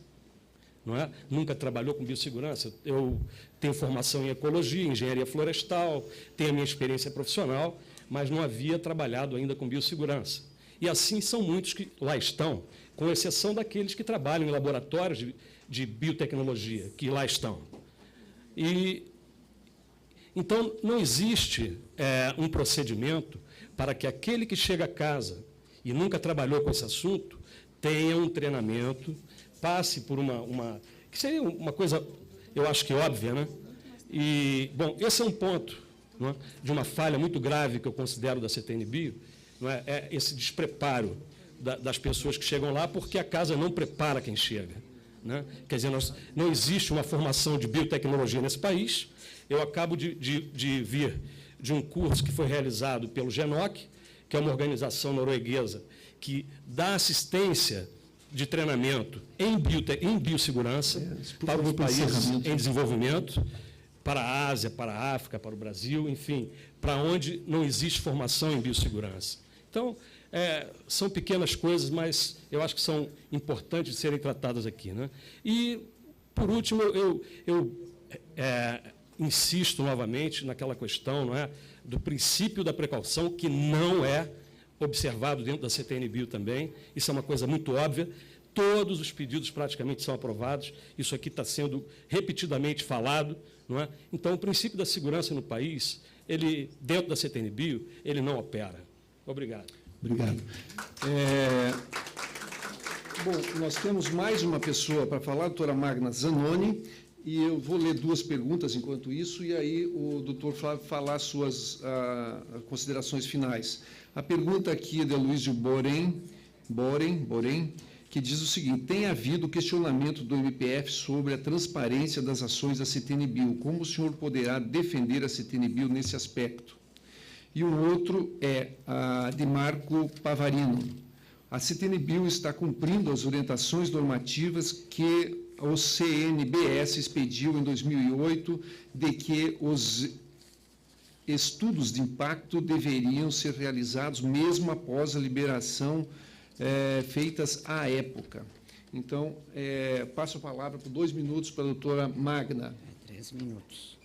não é? Nunca trabalhou com biossegurança. Eu tenho formação em ecologia, engenharia florestal, tenho a minha experiência profissional, mas não havia trabalhado ainda com biossegurança. E assim são muitos que lá estão, com exceção daqueles que trabalham em laboratórios de biotecnologia, que lá estão. Então, não existe um procedimento para que aquele que chega a casa e nunca trabalhou com esse assunto tenha um treinamento, passe por que seria uma coisa, eu acho que óbvia, né? E, bom, esse é um ponto, não é, de uma falha muito grave que eu considero da CETINI-Bio, não é esse despreparo das pessoas que chegam lá, porque a casa não prepara quem chega, né? Quer dizer, não existe uma formação de biotecnologia nesse país. Eu acabo de vir de um curso que foi realizado pelo GENOC, que é uma organização norueguesa que dá assistência de treinamento em biossegurança para os países em desenvolvimento, para a Ásia, para a África, para o Brasil, enfim, para onde não existe formação em biossegurança. Então, são pequenas coisas, mas eu acho que são importantes de serem tratadas aqui, né? E, por último, eu insisto novamente naquela questão, não é, do princípio da precaução, que não é observado dentro da CTN-Bio também. Isso é uma coisa muito óbvia. Todos os pedidos praticamente são aprovados. Isso aqui está sendo repetidamente falado, não é? Então, o princípio da segurança no país, ele, dentro da CTN-Bio, ele não opera. Obrigado. Obrigado. Bom, nós temos mais uma pessoa para falar, a doutora Magna Zanoni, e eu vou ler duas perguntas enquanto isso, e aí o doutor Flávio falar suas considerações finais. A pergunta aqui é de Luísio Borém, que diz o seguinte: tem havido questionamento do MPF sobre a transparência das ações da CTN-Bio. Como o senhor poderá defender a CTN-Bio nesse aspecto? E o outro é de Marco Pavarino. A CTN-Bio está cumprindo as orientações normativas que o CNBS expediu em 2008, de que os estudos de impacto deveriam ser realizados mesmo após a liberação feitas à época. Então, passo a palavra por 2 minutos para a doutora Magna. 3 minutos.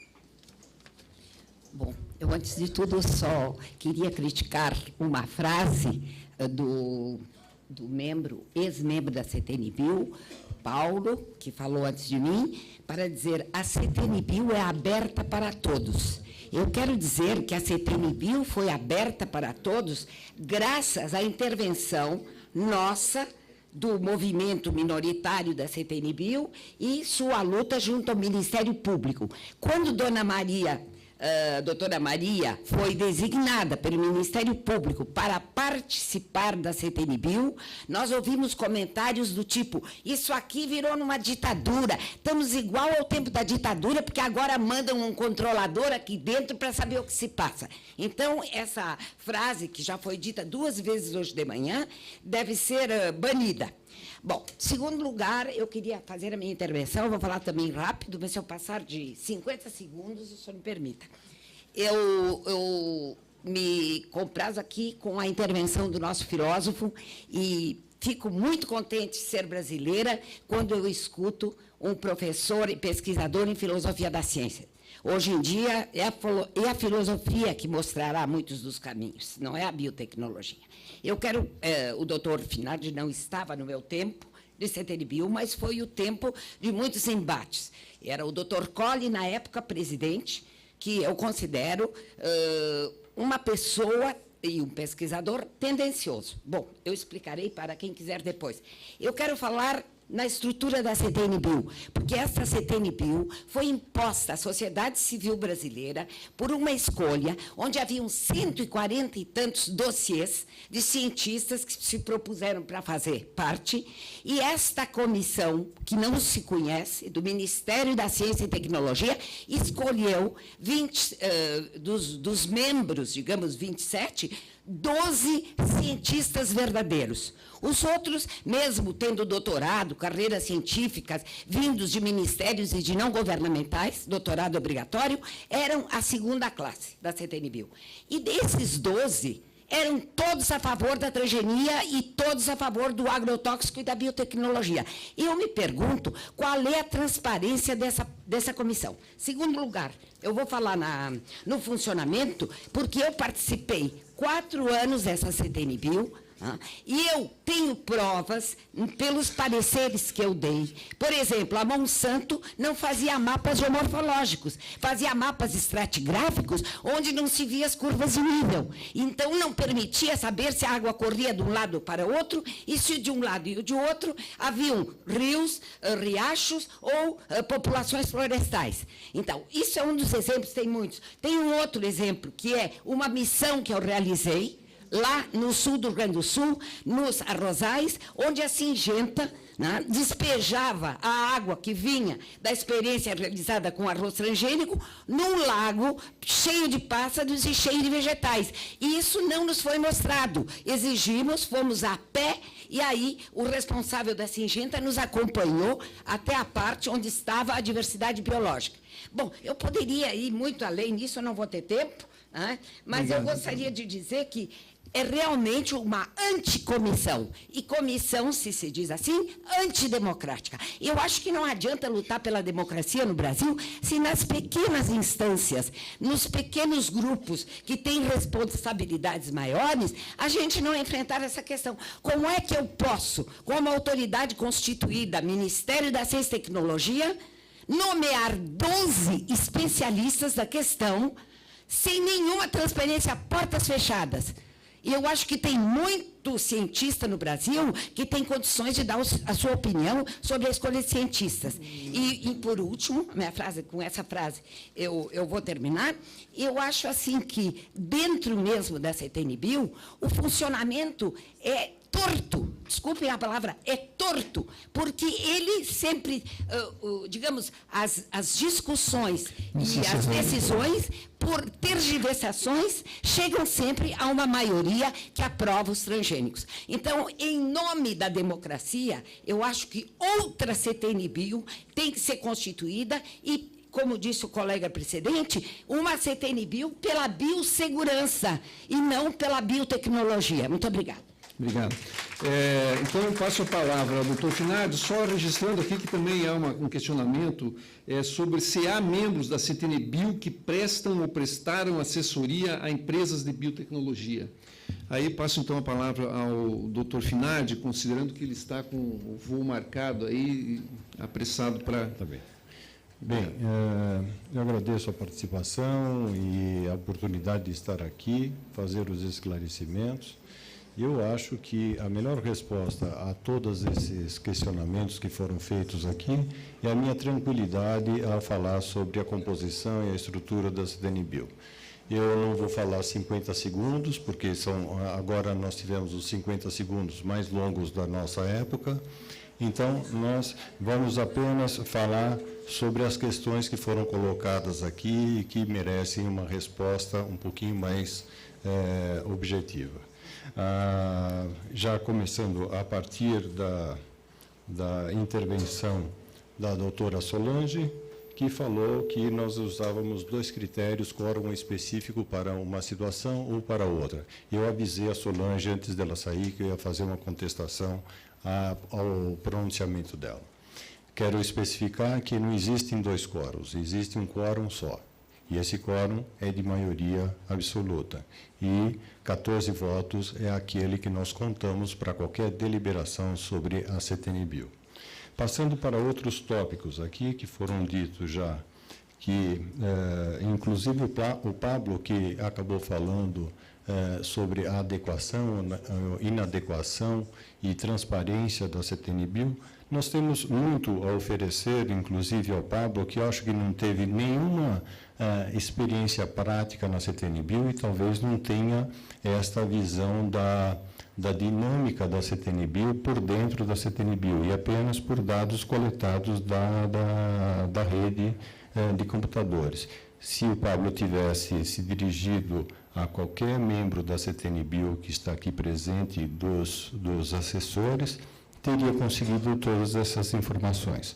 Bom, eu, antes de tudo, só queria criticar uma frase do ex-membro da CTN-Bio, Paulo, que falou antes de mim, para dizer: a CTN-Bio é aberta para todos. Eu quero dizer que a CTN-Bio foi aberta para todos graças à intervenção nossa, do movimento minoritário da CTN-Bio e sua luta junto ao Ministério Público. Quando doutora Maria foi designada pelo Ministério Público para participar da CTN-Bio, nós ouvimos comentários do tipo: isso aqui virou numa ditadura, estamos igual ao tempo da ditadura, porque agora mandam um controlador aqui dentro para saber o que se passa. Então, essa frase, que já foi dita 2 vezes hoje de manhã, deve ser banida. Bom, em segundo lugar, eu queria fazer a minha intervenção, vou falar também rápido, mas se eu passar de 50 segundos, o senhor me permita. Eu me comprazo aqui com a intervenção do nosso filósofo e fico muito contente de ser brasileira quando eu escuto um professor e pesquisador em filosofia da ciência. Hoje em dia, é a filosofia que mostrará muitos dos caminhos, não é a biotecnologia. Eu quero... o doutor Finardi não estava no meu tempo de CTN-Bio, mas foi o tempo de muitos embates. Era o doutor Colli, na época, presidente, que eu considero uma pessoa e um pesquisador tendencioso. Bom, eu explicarei para quem quiser depois. Eu quero falar na estrutura da CTN-Bio, porque essa CTN-Bio foi imposta à sociedade civil brasileira por uma escolha onde haviam 140 e tantos dossiês de cientistas que se propuseram para fazer parte, e esta comissão, que não se conhece, do Ministério da Ciência e Tecnologia, escolheu 20, dos membros, digamos 27, 12 cientistas verdadeiros. Os outros, mesmo tendo doutorado, carreiras científicas, vindos de ministérios e de não governamentais, doutorado obrigatório, eram a segunda classe da CTN-Bio. E desses 12, eram todos a favor da transgenia e todos a favor do agrotóxico e da biotecnologia. E eu me pergunto qual é a transparência dessa comissão. Segundo lugar, eu vou falar no funcionamento, porque eu participei 4 anos dessa CTN-Bio, e eu tenho provas pelos pareceres que eu dei. Por exemplo, a Monsanto não fazia mapas geomorfológicos, fazia mapas estratigráficos onde não se via as curvas de nível. Então, não permitia saber se a água corria de um lado para o outro e se de um lado e de outro haviam rios, riachos ou populações florestais. Então, isso é um dos exemplos, tem muitos. Tem um outro exemplo, que é uma missão que eu realizei lá no sul do Rio Grande do Sul, nos arrozais, onde a Singenta, né, despejava a água que vinha da experiência realizada com arroz transgênico num lago cheio de pássaros e cheio de vegetais. E isso não nos foi mostrado. Exigimos, fomos a pé, e aí o responsável da Singenta nos acompanhou até a parte onde estava a diversidade biológica. Bom, eu poderia ir muito além nisso, eu não vou ter tempo, né, mas eu gostaria de dizer que é realmente uma anticomissão. E comissão, se diz assim, antidemocrática. Eu acho que não adianta lutar pela democracia no Brasil se nas pequenas instâncias, nos pequenos grupos que têm responsabilidades maiores, a gente não enfrentar essa questão. Como é que eu posso, como autoridade constituída, Ministério da Ciência e Tecnologia, nomear 12 especialistas da questão sem nenhuma transparência, portas fechadas? E eu acho que tem muito cientista no Brasil que tem condições de dar a sua opinião sobre a escolha de cientistas. E por último, com essa frase eu vou terminar, eu acho assim que, dentro mesmo da CTNBio, o funcionamento é torto, desculpem a palavra, é torto, porque ele sempre, digamos, as discussões e as decisões, por tergiversações, chegam sempre a uma maioria que aprova os transgênicos. Então, em nome da democracia, eu acho que outra CTNBio tem que ser constituída e, como disse o colega precedente, uma CTNBio pela biossegurança e não pela biotecnologia. Muito obrigada. Obrigado. Então, eu passo a palavra ao doutor Finardi, só registrando aqui que também há um questionamento sobre se há membros da CTNBio que prestam ou prestaram assessoria a empresas de biotecnologia. Aí passo, então, a palavra ao doutor Finardi, considerando que ele está com o voo marcado aí, apressado para... Tá bem. Bem, eu agradeço a participação e a oportunidade de estar aqui, fazer os esclarecimentos. Eu acho que a melhor resposta a todos esses questionamentos que foram feitos aqui é a minha tranquilidade ao falar sobre a composição e a estrutura da CTNBio. Eu não vou falar 50 segundos, porque agora nós tivemos os 50 segundos mais longos da nossa época, então nós vamos apenas falar sobre as questões que foram colocadas aqui e que merecem uma resposta um pouquinho mais objetiva. Já começando a partir da intervenção da doutora Solange, que falou que nós usávamos 2 critérios, quórum específico para uma situação ou para outra. Eu avisei a Solange, antes dela sair, que eu ia fazer uma contestação ao pronunciamento dela. Quero especificar que não existem 2 quórums, existe um quórum só. E esse quórum é de maioria absoluta. E 14 votos é aquele que nós contamos para qualquer deliberação sobre a CTNBio. Passando para outros tópicos aqui, que foram ditos já, que inclusive o Pablo, que acabou falando sobre a adequação, inadequação e transparência da CTNBio, nós temos muito a oferecer, inclusive ao Pablo, que eu acho que não teve nenhuma experiência prática na CTNBio e talvez não tenha esta visão da dinâmica da CTNBio por dentro da CTNBio e apenas por dados coletados da rede de computadores. Se o Pablo tivesse se dirigido a qualquer membro da CTNBio que está aqui presente, dos assessores, teria conseguido todas essas informações.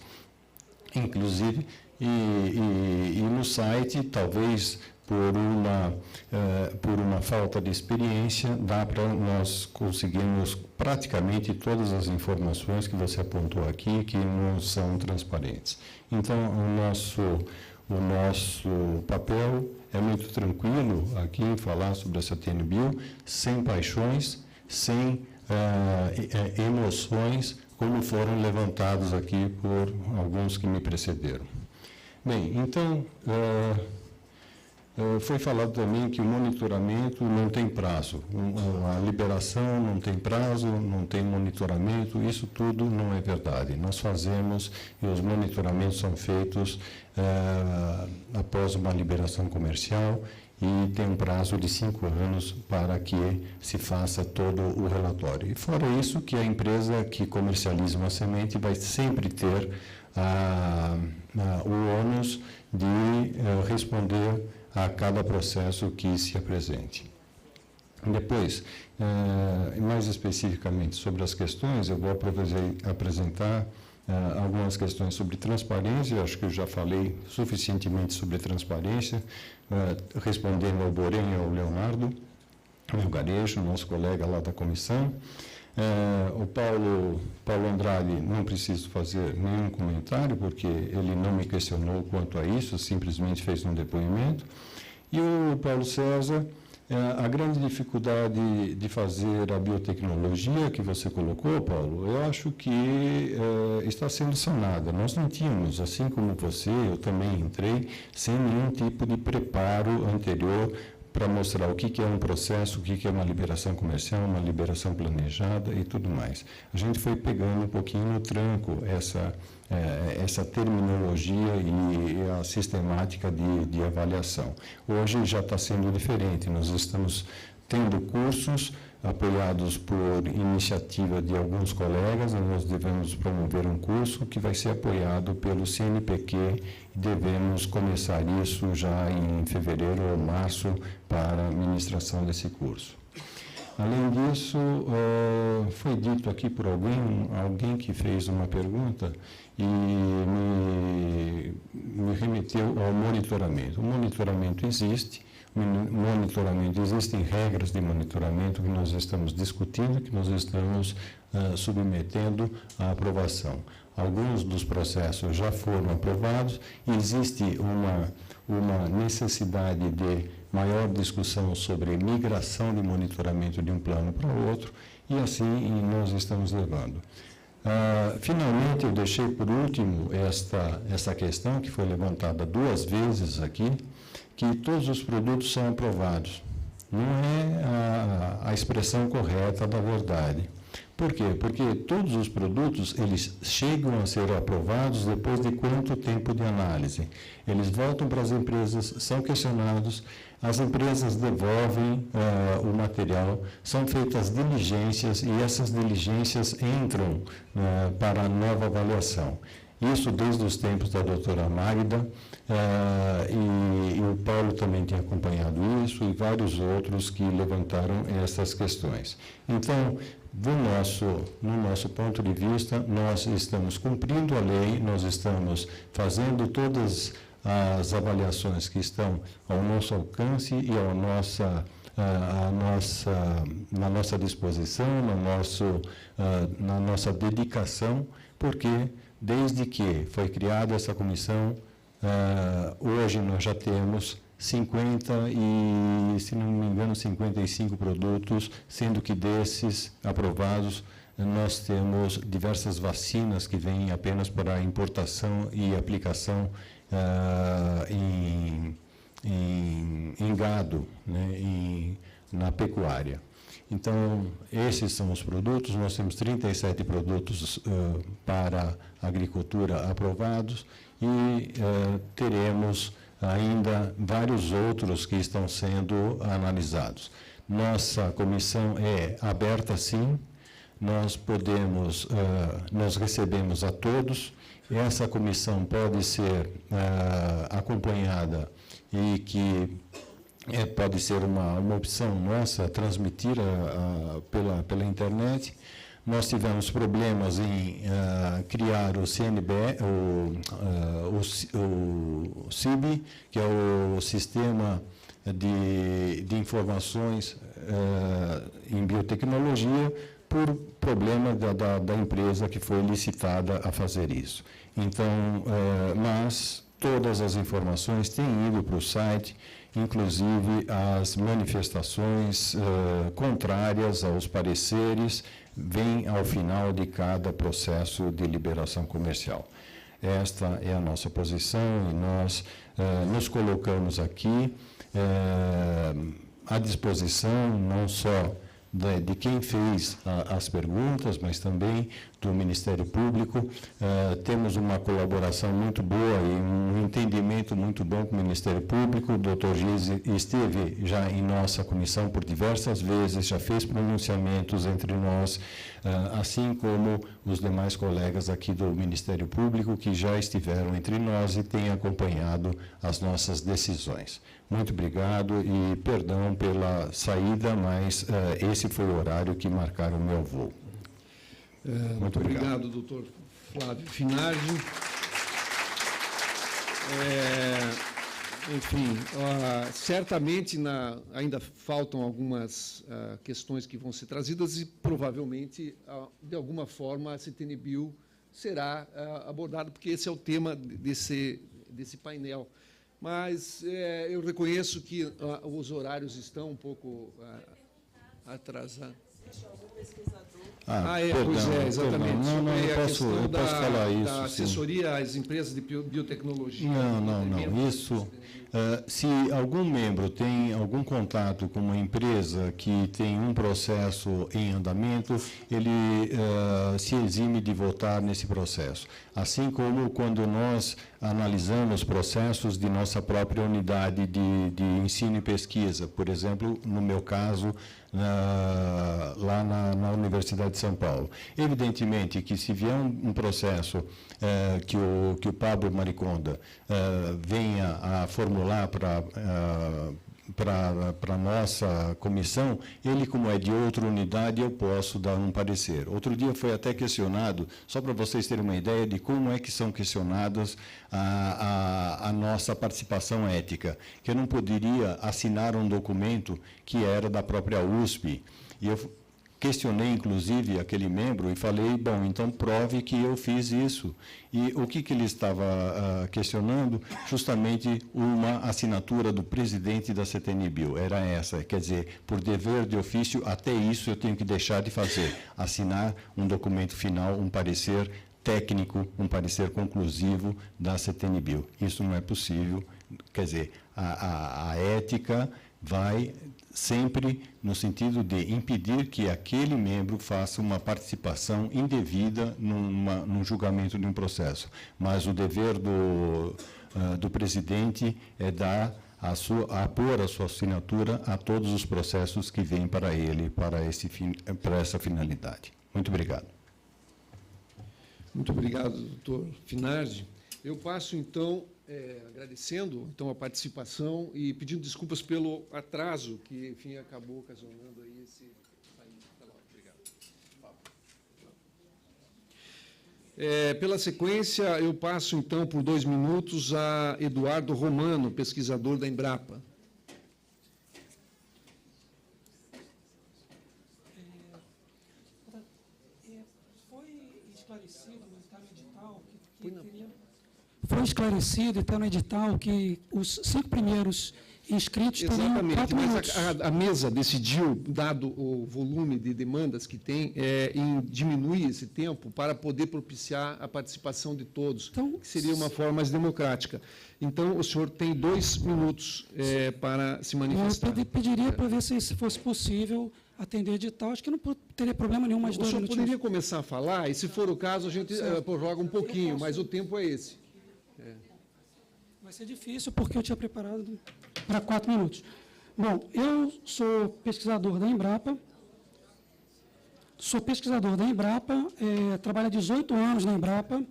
Inclusive, e no site, talvez por uma falta de experiência, dá para nós conseguirmos praticamente todas as informações que você apontou aqui, que não são transparentes. Então, o nosso papel é muito tranquilo aqui em falar sobre a CTNBio, sem paixões, sem emoções, como foram levantados aqui por alguns que me precederam. Bem, então, foi falado também que o monitoramento não tem prazo, a liberação não tem prazo, não tem monitoramento, isso tudo não é verdade. Nós fazemos e os monitoramentos são feitos após uma liberação comercial e tem um prazo de 5 anos para que se faça todo o relatório. E fora isso, que a empresa que comercializa uma semente vai sempre ter o ônus de responder a cada processo que se apresente. Depois, mais especificamente sobre as questões, eu vou apresentar algumas questões sobre transparência. Eu acho que eu já falei suficientemente sobre transparência, respondendo ao Borém e ao Leonardo Melgarejo, nosso colega lá da comissão. O Paulo Andrade, não preciso fazer nenhum comentário, porque ele não me questionou quanto a isso, simplesmente fez um depoimento. E o Paulo César, a grande dificuldade de fazer a biotecnologia que você colocou, Paulo, eu acho que está sendo sanada. Nós não tínhamos, assim como você, eu também entrei sem nenhum tipo de preparo anterior para mostrar o que é um processo, o que é uma liberação comercial, uma liberação planejada e tudo mais. A gente foi pegando um pouquinho no tranco essa terminologia e a sistemática de avaliação. Hoje já está sendo diferente, nós estamos tendo cursos apoiados por iniciativa de alguns colegas, e nós devemos promover um curso que vai ser apoiado pelo CNPq, e devemos começar isso já em fevereiro ou março para a ministração desse curso. Além disso, foi dito aqui por alguém que fez uma pergunta e me remeteu ao monitoramento. O monitoramento existe, existem regras de monitoramento que nós estamos discutindo, que nós estamos submetendo à aprovação. Alguns dos processos já foram aprovados e existe uma necessidade de maior discussão sobre migração de monitoramento de um plano para o outro, e assim nós estamos levando. Finalmente, eu deixei por último essa questão que foi levantada 2 vezes aqui, que todos os produtos são aprovados. Não é a expressão correta da verdade. Por quê? Porque todos os produtos, eles chegam a ser aprovados depois de quanto tempo de análise? Eles voltam para as empresas, são questionados, as empresas devolvem o material, são feitas diligências e essas diligências entram para a nova avaliação. Isso desde os tempos da doutora Magda, e o Paulo também tem acompanhado isso, e vários outros que levantaram essas questões. Então, no nosso ponto de vista, nós estamos cumprindo a lei, nós estamos fazendo todas as avaliações que estão ao nosso alcance e na nossa disposição, na nossa dedicação, porque desde que foi criada essa comissão, hoje nós já temos 50 e, se não me engano, 55 produtos, sendo que desses aprovados, nós temos diversas vacinas que vêm apenas para importação e aplicação em gado, né, na pecuária. Então, esses são os produtos. Nós temos 37 produtos para agricultura aprovados e teremos ainda vários outros que estão sendo analisados. Nossa comissão é aberta, sim. Nós recebemos a todos. Essa comissão pode ser acompanhada e que pode ser uma opção nossa transmitir pela internet. Nós tivemos problemas em criar o o CIB, que é o Sistema de Informações em Biotecnologia, por problema da empresa que foi licitada a fazer isso. Então, mas todas as informações têm ido para o site, inclusive as manifestações contrárias aos pareceres vêm ao final de cada processo de liberação comercial. Esta é a nossa posição e nós nos colocamos aqui à disposição não só de quem fez as perguntas, mas também do Ministério Público. Temos uma colaboração muito boa e um entendimento muito bom com o Ministério Público. O doutor Giese esteve já em nossa comissão por diversas vezes, já fez pronunciamentos entre nós, assim como os demais colegas aqui do Ministério Público que já estiveram entre nós e têm acompanhado as nossas decisões. Muito obrigado e perdão pela saída, mas esse foi o horário que marcaram o meu voo. Muito obrigado, doutor Flávio Finardi. Enfim, certamente ainda faltam algumas questões que vão ser trazidas e provavelmente, de alguma forma, a CTN-Bio será abordada, porque esse é o tema desse painel. Mas eu reconheço que os horários estão um pouco atrasados. Pois é, exatamente. Não, eu posso falar isso. Da assessoria às empresas de biotecnologia. Não. Isso, se algum membro tem algum contato com uma empresa que tem um processo em andamento, ele se exime de votar nesse processo. Assim como quando nós analisamos processos de nossa própria unidade de ensino e pesquisa, por exemplo, no meu caso, lá na Universidade de São Paulo. Evidentemente que se vier um processo que o Pablo Mariconda venha a formular para a nossa comissão, ele, como é de outra unidade, eu posso dar um parecer. Outro dia foi até questionado, só para vocês terem uma ideia de como é que são questionadas a nossa participação ética, que eu não poderia assinar um documento que era da própria USP, e eu questionei, inclusive, aquele membro e falei, bom, então prove que eu fiz isso. E o que ele estava questionando? Justamente uma assinatura do presidente da CTN-Bio. Era essa, quer dizer, por dever de ofício, até isso eu tenho que deixar de fazer. Assinar um documento final, um parecer técnico, um parecer conclusivo da CTN-Bio. Isso não é possível. Quer dizer, a ética vai sempre no sentido de impedir que aquele membro faça uma participação indevida num julgamento de um processo. Mas o dever do presidente é pôr a sua assinatura a todos os processos que vêm para ele, para essa finalidade. Muito obrigado. Muito obrigado, doutor Finardi. Eu passo, então, agradecendo a participação e pedindo desculpas pelo atraso que, enfim, acabou ocasionando aí esse... Obrigado. Pela sequência, eu passo, então, por 2 minutos a Eduardo Romano, pesquisador da Embrapa. Foi esclarecido e está no edital que os 5 primeiros inscritos teriam 4 minutos. Mas a mesa decidiu, dado o volume de demandas que tem, em diminuir esse tempo para poder propiciar a participação de todos, então, que seria uma forma mais democrática. Então, o senhor tem 2 minutos para se manifestar. Eu pediria para ver se fosse possível atender o edital. Acho que não teria problema nenhum, mais 2 minutos. O senhor poderia começar a falar, e se for o caso, a gente prorroga um pouquinho, mas o tempo é esse. Vai ser difícil, porque eu tinha preparado para 4 minutos. Bom, eu sou pesquisador da Embrapa. Trabalho há 18 anos na Embrapa,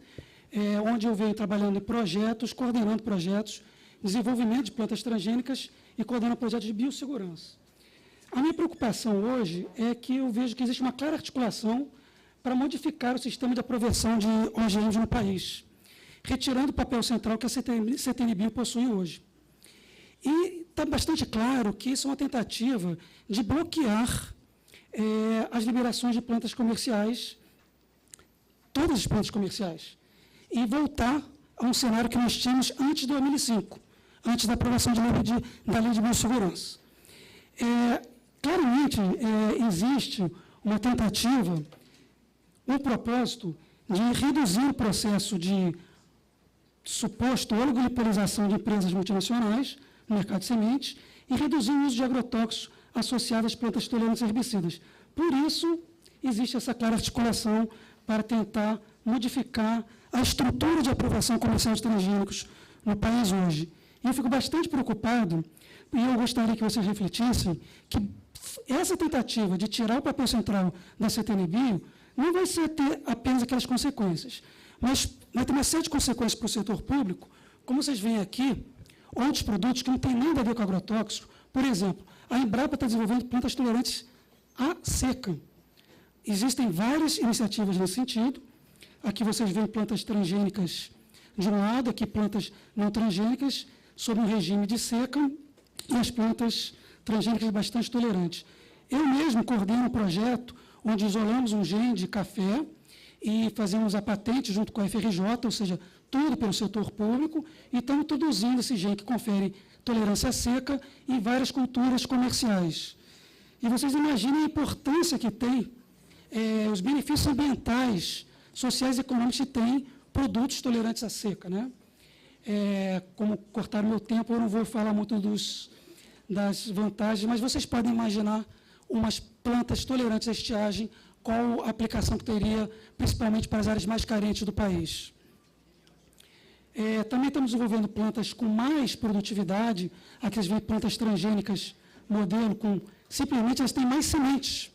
onde eu venho trabalhando em projetos, coordenando projetos, desenvolvimento de plantas transgênicas e coordenando projetos de biossegurança. A minha preocupação hoje é que eu vejo que existe uma clara articulação para modificar o sistema de aprovação de OGMs no país, retirando o papel central que a CTN-Bio possui hoje. E está bastante claro que isso é uma tentativa de bloquear as liberações de plantas comerciais, todas as plantas comerciais, e voltar a um cenário que nós tínhamos antes de 2005, antes da aprovação da Lei de Biossegurança. Claramente, existe uma tentativa, um propósito de reduzir o processo de suposto oligolipolização de empresas multinacionais no mercado de sementes e reduzir o uso de agrotóxicos associados às plantas tolerantes a herbicidas. Por isso, existe essa clara articulação para tentar modificar a estrutura de aprovação comercial de transgênicos no país hoje. E eu fico bastante preocupado, e eu gostaria que vocês refletissem, que essa tentativa de tirar o papel central da CTN-Bio não vai ser ter apenas aquelas consequências, mas vai ter uma série de consequências para o setor público, como vocês veem aqui, outros produtos que não têm nada a ver com agrotóxico. Por exemplo, a Embrapa está desenvolvendo plantas tolerantes à seca. Existem várias iniciativas nesse sentido. Aqui vocês veem plantas transgênicas de um lado, aqui plantas não transgênicas, sob um regime de seca, e as plantas transgênicas bastante tolerantes. Eu mesmo coordeno um projeto onde isolamos um gene de café e fazemos a patente junto com a FRJ, ou seja, tudo pelo setor público, e estamos introduzindo esse gene que confere tolerância à seca em várias culturas comerciais. E vocês imaginem a importância que tem, os benefícios ambientais, sociais e econômicos que tem produtos tolerantes à seca, né? Como cortar o meu tempo, eu não vou falar muito das vantagens, mas vocês podem imaginar umas plantas tolerantes à estiagem, qual a aplicação que teria, principalmente para as áreas mais carentes do país. Também estamos desenvolvendo plantas com mais produtividade, aqui vocês veem plantas transgênicas, modelo, simplesmente elas têm mais sementes.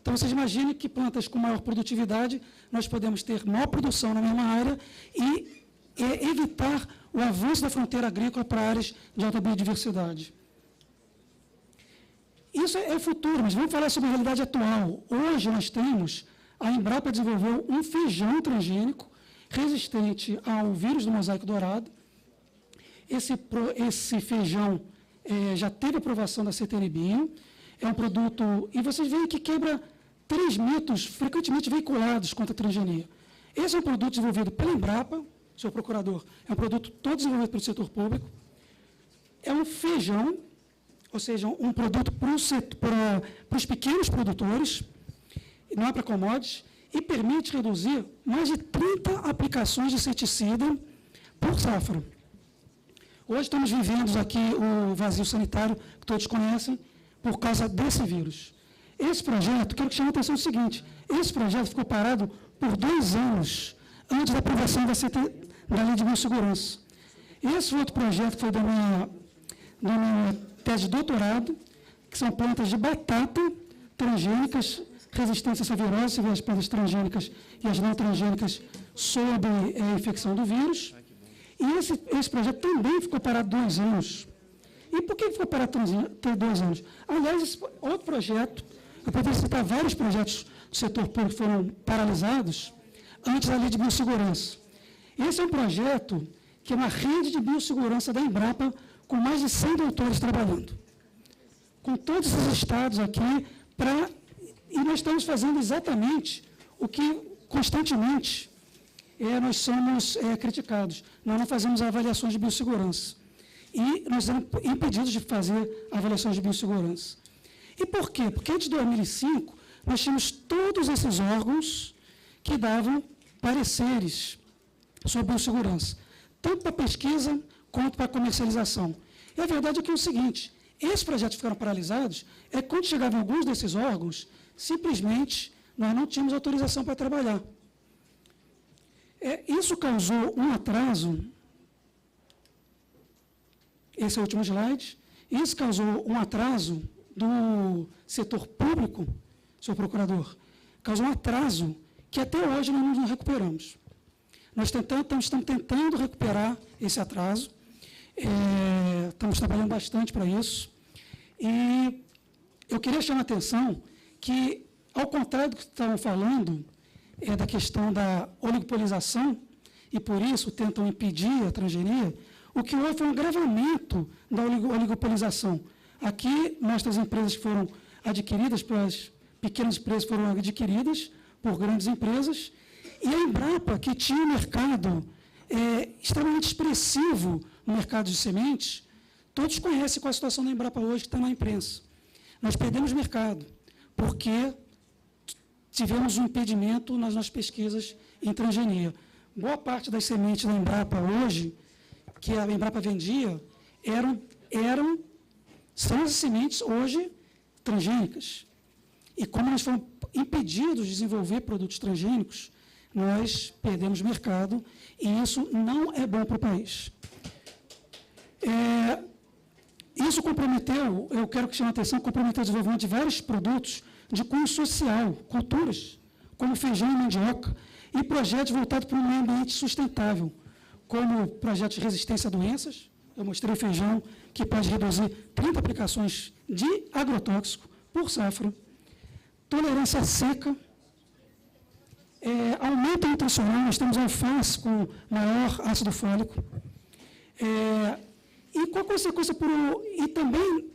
Então, vocês imaginem que plantas com maior produtividade, nós podemos ter maior produção na mesma área e evitar o avanço da fronteira agrícola para áreas de alta biodiversidade. Isso é o futuro, mas vamos falar sobre a realidade atual. Hoje nós temos, a Embrapa desenvolveu um feijão transgênico resistente ao vírus do mosaico dourado. Esse feijão já teve aprovação da CTN-Bio, é um produto, e vocês veem que quebra 3 mitos frequentemente veiculados contra a transgenia. Esse é um produto desenvolvido pela Embrapa, senhor procurador, é um produto todo desenvolvido pelo setor público, é um feijão, ou seja, um produto para os pequenos produtores, não é para commodities, e permite reduzir mais de 30 aplicações de inseticida por safra. Hoje estamos vivendo aqui o vazio sanitário, que todos conhecem, por causa desse vírus. Esse projeto, quero que chame a atenção do seguinte, esse projeto ficou parado por 2 anos antes da aprovação da Lei de Biossegurança. Esse outro projeto foi da minha tese de doutorado, que são plantas de batata transgênicas, resistentes a essa virose, você vê as plantas transgênicas e as não transgênicas sob a infecção do vírus. E esse projeto também ficou parado 2 anos. E por que ficou parado 2 anos? Aliás, esse outro projeto, eu poderia citar vários projetos do setor público que foram paralisados antes da Lei de Biossegurança. Esse é um projeto que é uma rede de biossegurança da Embrapa, com mais de 100 doutores trabalhando, com todos os estados aqui, e nós estamos fazendo exatamente o que constantemente nós somos criticados. Nós não fazemos avaliações de biossegurança. E nós estamos impedidos de fazer avaliações de biossegurança. E por quê? Porque antes de 2005, nós tínhamos todos esses órgãos que davam pareceres sobre biossegurança, tanto para pesquisa quanto para comercialização. E a verdade é que é o seguinte, esses projetos ficaram paralisados, quando chegavam alguns desses órgãos, simplesmente nós não tínhamos autorização para trabalhar. Isso causou um atraso, esse é o último slide, isso causou um atraso do setor público, senhor procurador, causou um atraso que até hoje nós não recuperamos. Nós estamos tentando recuperar esse atraso, estamos trabalhando bastante para isso, e eu queria chamar a atenção que, ao contrário do que estavam falando, da questão da oligopolização, e por isso tentam impedir a transgenia, o que houve foi um agravamento da oligopolização. Aqui, mostra as empresas que foram adquiridas, as pequenas empresas foram adquiridas por grandes empresas, e a Embrapa, que tinha um mercado extremamente expressivo no mercado de sementes, todos conhecem qual é a situação da Embrapa hoje, que está na imprensa. Nós perdemos mercado, porque tivemos um impedimento nas nossas pesquisas em transgenia. Boa parte das sementes da Embrapa hoje, que a Embrapa vendia, são as sementes hoje transgênicas. E como nós fomos impedidos de desenvolver produtos transgênicos, nós perdemos mercado e isso não é bom para o país. Isso comprometeu, eu quero que chame a atenção, comprometeu o desenvolvimento de vários produtos de cunho social, culturas, como feijão e mandioca, e projetos voltados para um meio ambiente sustentável, como projetos de resistência a doenças. Eu mostrei o feijão, que pode reduzir 30 aplicações de agrotóxico por safra, tolerância à seca, aumento nutricional, nós temos alface com maior ácido fólico, e com consequência, e também,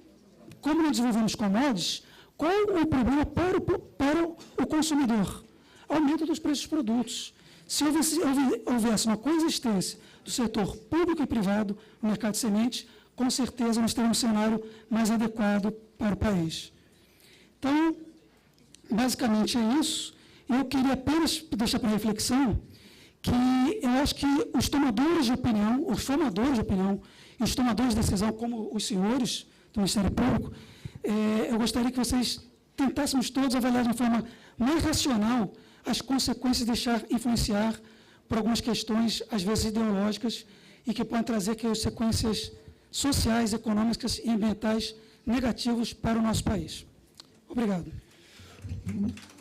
como nós desenvolvemos commodities, qual o problema para o consumidor? Aumento dos preços dos produtos. Se houvesse uma coexistência do setor público e privado no mercado de sementes, com certeza nós teríamos um cenário mais adequado para o país. Então, basicamente é isso. Eu queria apenas deixar para reflexão que eu acho que os tomadores de opinião e os tomadores de decisão, como os senhores do Ministério Público, eu gostaria que vocês tentássemos todos avaliar de uma forma mais racional as consequências de deixar influenciar por algumas questões, às vezes ideológicas, e que podem trazer consequências sociais, econômicas e ambientais negativas para o nosso país. Obrigado.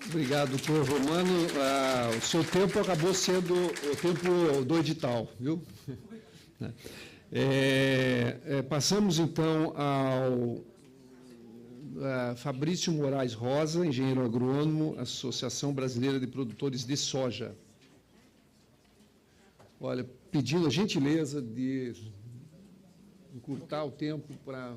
Obrigado, doutor Romano. O seu tempo acabou sendo o tempo do edital, viu? Passamos, então, ao Fabrício Moraes Rosa, engenheiro agrônomo, Associação Brasileira de Produtores de Soja. Olha, pedindo a gentileza de encurtar o tempo para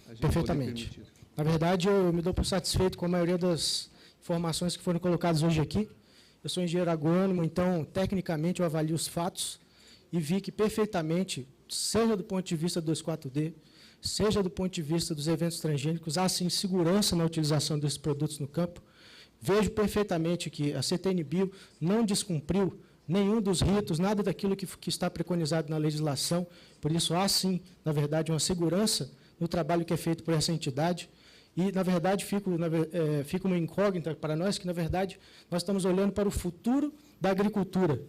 a gente Perfeitamente. poder permitir. Na verdade, eu me dou por satisfeito com a maioria das informações que foram colocadas hoje aqui. Eu sou engenheiro agrônomo, então, tecnicamente, eu avalio os fatos e vi que perfeitamente, seja do ponto de vista do 2,4-D, seja do ponto de vista dos eventos transgênicos, há sim segurança na utilização desses produtos no campo. Vejo perfeitamente que a CTN-Bio não descumpriu nenhum dos ritos, nada daquilo que está preconizado na legislação, por isso há sim, na verdade, uma segurança no trabalho que é feito por essa entidade. E, na verdade, fica uma incógnita para nós que, na verdade, nós estamos olhando para o futuro da agricultura.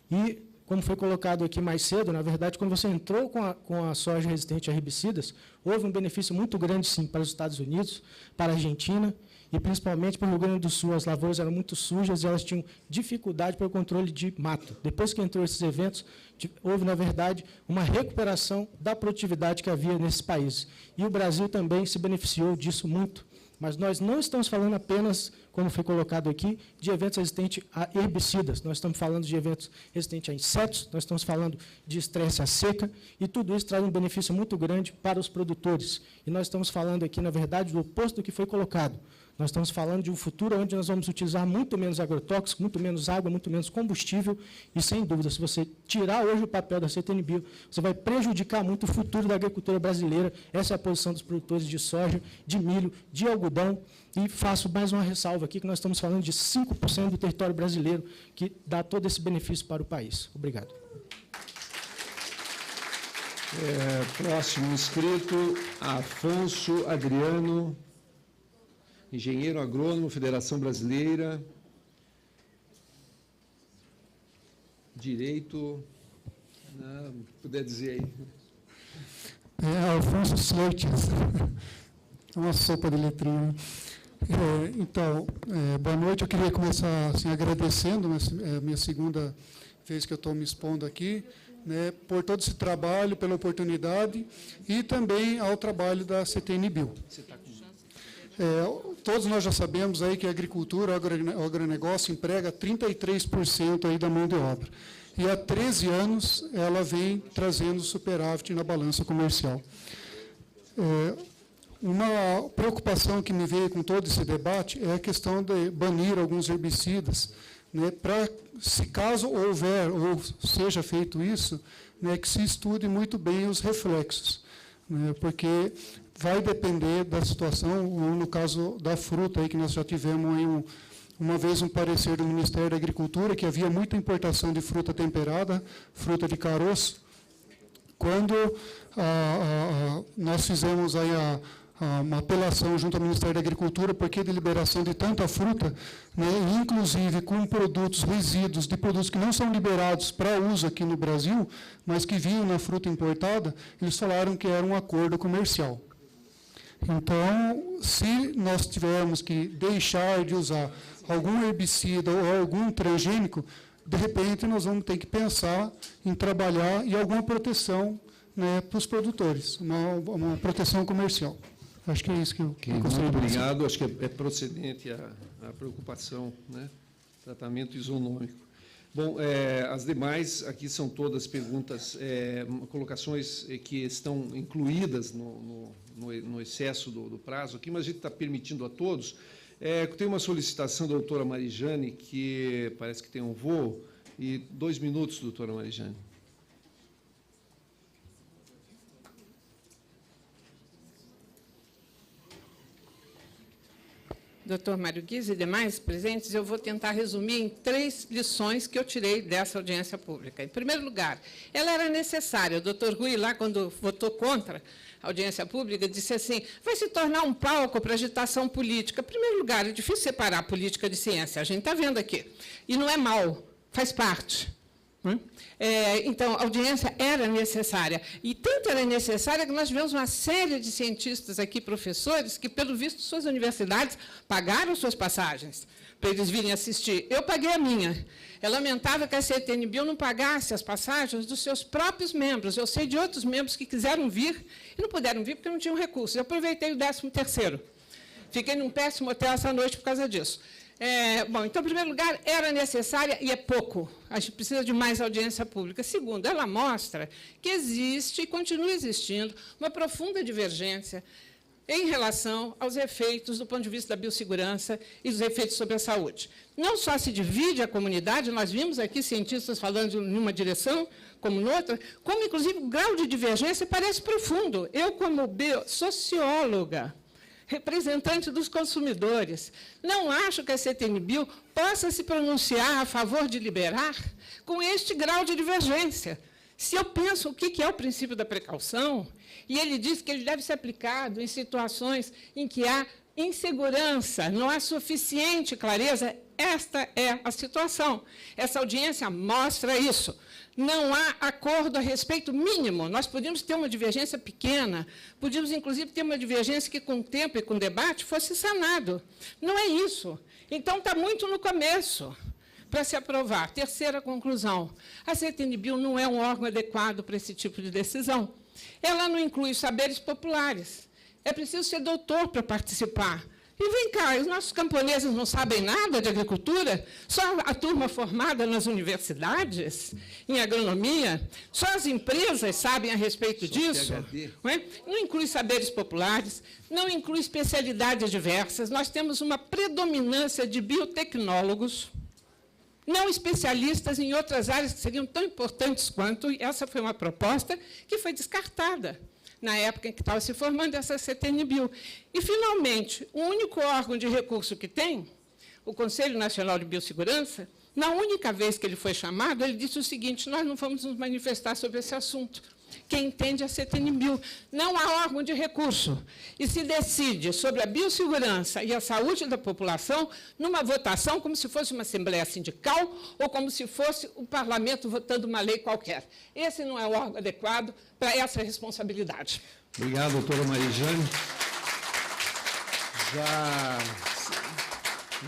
E, como foi colocado aqui mais cedo, na verdade, quando você entrou com a soja resistente a herbicidas, houve um benefício muito grande, sim, para os Estados Unidos, para a Argentina, e principalmente para o Rio Grande do Sul. As lavouras eram muito sujas e elas tinham dificuldade para o controle de mato. Depois que entrou esses eventos, houve, na verdade, uma recuperação da produtividade que havia nesses países. E o Brasil também se beneficiou disso muito. Mas nós não estamos falando apenas, como foi colocado aqui, de eventos resistentes a herbicidas. Nós estamos falando de eventos resistentes a insetos, nós estamos falando de estresse à seca, e tudo isso traz um benefício muito grande para os produtores. E nós estamos falando aqui, na verdade, do oposto do que foi colocado. Nós estamos falando de um futuro onde nós vamos utilizar muito menos agrotóxico, muito menos água, muito menos combustível, e, sem dúvida, se você tirar hoje o papel da CTN-Bio, você vai prejudicar muito o futuro da agricultura brasileira. Essa é a posição dos produtores de soja, de milho, de algodão, e faço mais uma ressalva aqui, que nós estamos falando de 5% do território brasileiro, que dá todo esse benefício para o país. Obrigado. Próximo inscrito, Afonso Adriano, engenheiro agrônomo, Federação Brasileira, Direito, puder dizer aí. Alfonso Sleites, uma sopa de letrinha. Então, boa noite, eu queria começar assim, agradecendo, é a minha segunda vez que eu estou me expondo aqui, né, por todo esse trabalho, pela oportunidade, e também ao trabalho da CTN-Bio. Todos nós já sabemos aí que a agricultura, o agronegócio, emprega 33% aí da mão de obra. E há 13 anos ela vem trazendo superávit na balança comercial. Uma preocupação que me veio com todo esse debate é a questão de banir alguns herbicidas, né, para, se caso houver ou seja feito isso, né, que se estude muito bem os reflexos, né, porque vai depender da situação, no caso da fruta, aí, que nós já tivemos aí uma vez um parecer do Ministério da Agricultura, que havia muita importação de fruta temperada, fruta de caroço. Quando nós fizemos aí uma apelação junto ao Ministério da Agricultura, porque de liberação de tanta fruta, né, inclusive com produtos, resíduos de produtos que não são liberados para uso aqui no Brasil, mas que vinham na fruta importada, eles falaram que era um acordo comercial. Então, se nós tivermos que deixar de usar algum herbicida ou algum transgênico, de repente nós vamos ter que pensar em trabalhar em alguma proteção, né, para os produtores, uma proteção comercial. Acho que é isso que eu gostaria de dizer. Obrigado. Acho que é procedente a preocupação, né? Tratamento isonômico. Bom, as demais aqui são todas perguntas, colocações que estão incluídas no excesso do prazo aqui, mas a gente está permitindo a todos. Tem uma solicitação da doutora Marijane, que parece que tem um voo, e 2 minutos, doutora Marijane. Doutor Mário Guiz e demais presentes, eu vou tentar resumir em 3 lições que eu tirei dessa audiência pública. Em primeiro lugar, ela era necessária. O doutor Rui, lá, quando votou contra a audiência pública, disse assim, vai se tornar um palco para agitação política. Em primeiro lugar, é difícil separar política de ciência, a gente está vendo aqui. E não é mal, faz parte. Então, a audiência era necessária. E tanto era necessária que nós tivemos uma série de cientistas aqui, professores, que, pelo visto, suas universidades pagaram suas passagens para eles virem assistir. Eu paguei a minha. É lamentável que a CTNBio não pagasse as passagens dos seus próprios membros. Eu sei de outros membros que quiseram vir e não puderam vir porque não tinham recursos. Eu aproveitei o 13º. Fiquei num péssimo hotel essa noite por causa disso. Bom, então, em primeiro lugar, era necessária e é pouco. A gente precisa de mais audiência pública. Segundo, ela mostra que existe e continua existindo uma profunda divergência em relação aos efeitos do ponto de vista da biossegurança e dos efeitos sobre a saúde. Não só se divide a comunidade, nós vimos aqui cientistas falando em uma direção como noutra, como, inclusive, o grau de divergência parece profundo. Eu, como socióloga, representante dos consumidores, não acho que a CTNBio possa se pronunciar a favor de liberar com este grau de divergência. Se eu penso o que é o princípio da precaução, e ele diz que ele deve ser aplicado em situações em que há insegurança, não há suficiente clareza, esta é a situação. Essa audiência mostra isso. Não há acordo a respeito mínimo. Nós podíamos ter uma divergência pequena, podíamos, inclusive, ter uma divergência que, com o tempo e com o debate, fosse sanado. Não é isso. Então, está muito no começo para se aprovar. Terceira conclusão. A CTNBio não é um órgão adequado para esse tipo de decisão. Ela não inclui os saberes populares. É preciso ser doutor para participar. E vem cá, os nossos camponeses não sabem nada de agricultura? Só a turma formada nas universidades, em agronomia? Só as empresas sabem a respeito disso? Não inclui saberes populares, não inclui especialidades diversas. Nós temos uma predominância de biotecnólogos, não especialistas em outras áreas que seriam tão importantes quanto, e essa foi uma proposta que foi descartada na época em que estava se formando essa CTNBio. E, finalmente, o único órgão de recurso que tem, o Conselho Nacional de Biossegurança, na única vez que ele foi chamado, ele disse o seguinte, nós não vamos nos manifestar sobre esse assunto. Quem entende é a CTNBio. Não há órgão de recurso. E se decide sobre a biossegurança e a saúde da população numa votação como se fosse uma assembleia sindical ou como se fosse o parlamento votando uma lei qualquer. Esse não é o órgão adequado para essa responsabilidade. Obrigado, doutora Marijane.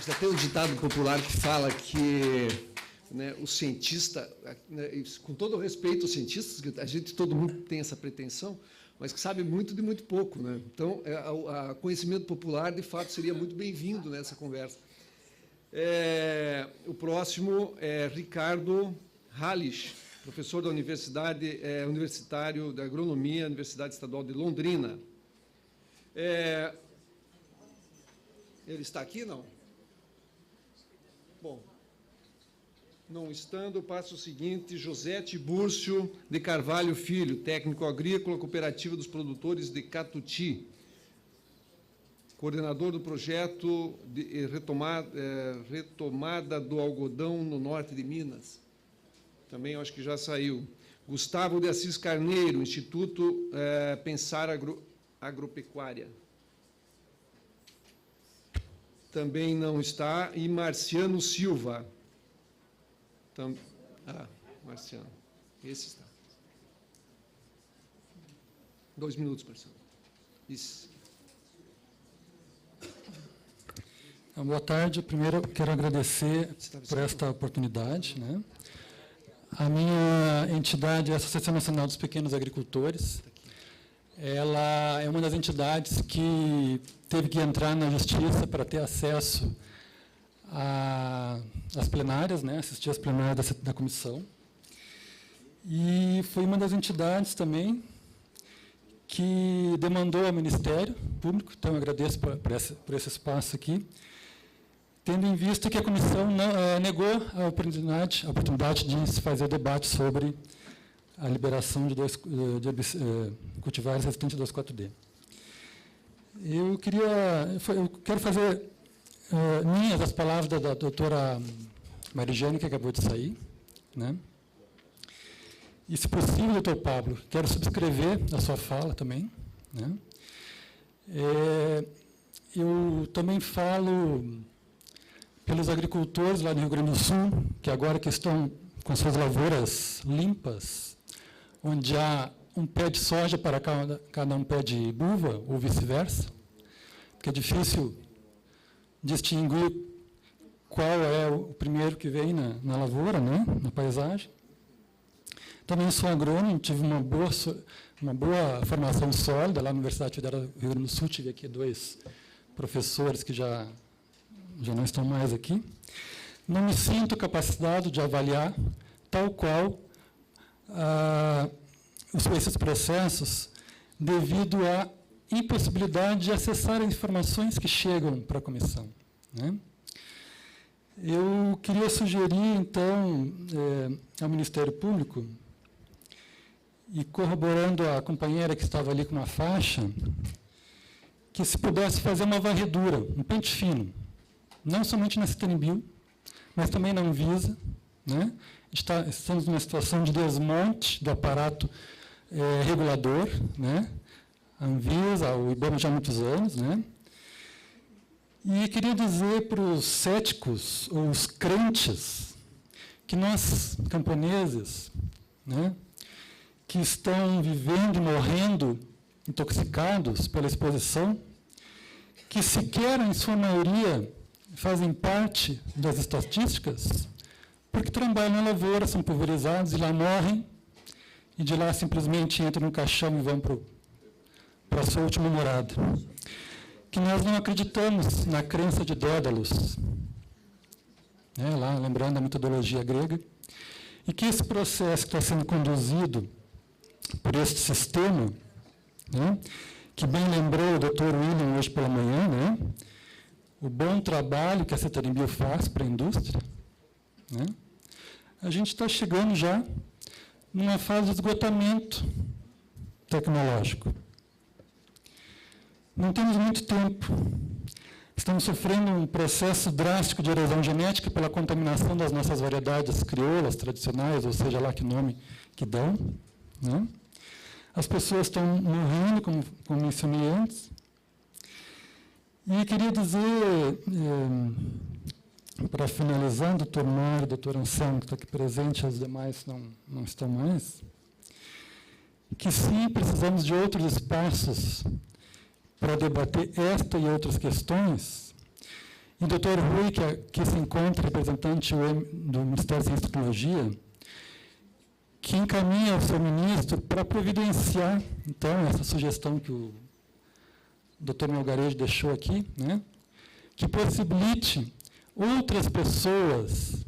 Já tem um ditado popular que fala que, né, o cientista, né, com todo o respeito aos cientistas, que todo mundo tem essa pretensão, mas que sabe muito de muito pouco, né? Então, o conhecimento popular, de fato, seria muito bem-vindo nessa conversa. O próximo é Ricardo Hallich, professor da universitário da Agronomia, Universidade Estadual de Londrina. Ele está aqui, não? Bom, não estando, passo o seguinte, José Tibúrcio de Carvalho Filho, técnico agrícola, cooperativa dos produtores de Catuti, coordenador do projeto de retomada do algodão no norte de Minas. Também acho que já saiu. Gustavo de Assis Carneiro, Instituto Pensar Agropecuária. Também não está. E Marciano Silva. Marciano. Esse está. 2 minutos, Marciano. Isso. Boa tarde. Primeiro, eu quero agradecer por esta oportunidade, né? A minha entidade é a Associação Nacional dos Pequenos Agricultores. Ela é uma das entidades que teve que entrar na justiça para ter acesso às plenárias, né? Assistir às plenárias da comissão. E foi uma das entidades também que demandou ao Ministério Público, então eu agradeço por esse espaço aqui, tendo em vista que a comissão negou a oportunidade de se fazer debate sobre a liberação de cultivares resistentes 2,4-D. Eu quero fazer minhas as palavras da doutora Marijane, que acabou de sair, né? E, se possível, doutor Pablo, quero subscrever a sua fala também, né? Eu também falo pelos agricultores lá do Rio Grande do Sul, que agora que estão com suas lavouras limpas, onde há um pé de soja para cada um pé de uva, ou vice-versa, porque é difícil distinguir qual é o primeiro que vem na lavoura, né, na paisagem. Também sou agrônomo, tive uma boa formação sólida lá na Universidade Federal do Rio Grande do Sul, tive aqui 2 professores que já não estão mais aqui. Não me sinto capacitado de avaliar tal qual esses processos, devido à impossibilidade de acessar as informações que chegam para a comissão, né? Eu queria sugerir, então, ao Ministério Público, e corroborando a companheira que estava ali com uma faixa, que se pudesse fazer uma varredura, um pente fino, não somente na CETENBio, mas também na Anvisa, né? Estamos numa situação de desmonte do aparato regulador, né? A Anvisa, o IBAMA já há muitos anos, né? E queria dizer para os céticos, ou os crentes, que nós, camponeses, né, que estão vivendo e morrendo intoxicados pela exposição, que sequer, em sua maioria, fazem parte das estatísticas, porque trabalham na lavoura, são pulverizados e lá morrem, e de lá simplesmente entram no caixão e vão para a sua última morada. Que nós não acreditamos na crença de Dédalus, né, lá, lembrando a metodologia grega, e que esse processo que está sendo conduzido por este sistema, né, que bem lembrou o Dr. William hoje pela manhã, né, o bom trabalho que a CETENBio faz para a indústria, né, a gente está chegando já numa fase de esgotamento tecnológico. Não temos muito tempo. Estamos sofrendo um processo drástico de erosão genética pela contaminação das nossas variedades crioulas, tradicionais, ou seja lá que nome que dão, né? As pessoas estão morrendo, como mencionei antes. E queria dizer, para finalizar, doutor Mário, doutor Anselmo, que está aqui presente, os demais não estão mais, que sim, precisamos de outros espaços para debater esta e outras questões. E o doutor Rui, que aqui se encontra, representante do Ministério da Ciência e Tecnologia, que encaminha ao seu ministro para providenciar, então, essa sugestão que o doutor Melgarejo deixou aqui, né, que possibilite outras pessoas,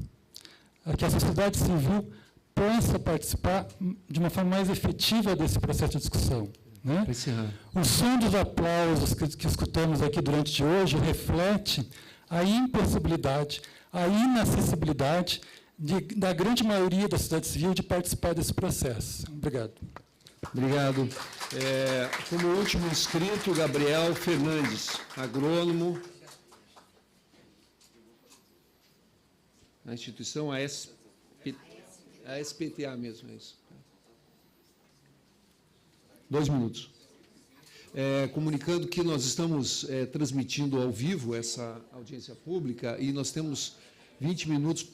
que a sociedade civil possa participar de uma forma mais efetiva desse processo de discussão, né? O som dos aplausos que escutamos aqui durante hoje reflete a impossibilidade, a inacessibilidade da grande maioria da sociedade civil de participar desse processo. Obrigado. Obrigado. Como último inscrito, Gabriel Fernandes, agrônomo, na instituição ASPTA mesmo, é isso. 2 minutos. comunicando que nós estamos transmitindo ao vivo essa audiência pública e nós temos 20 minutos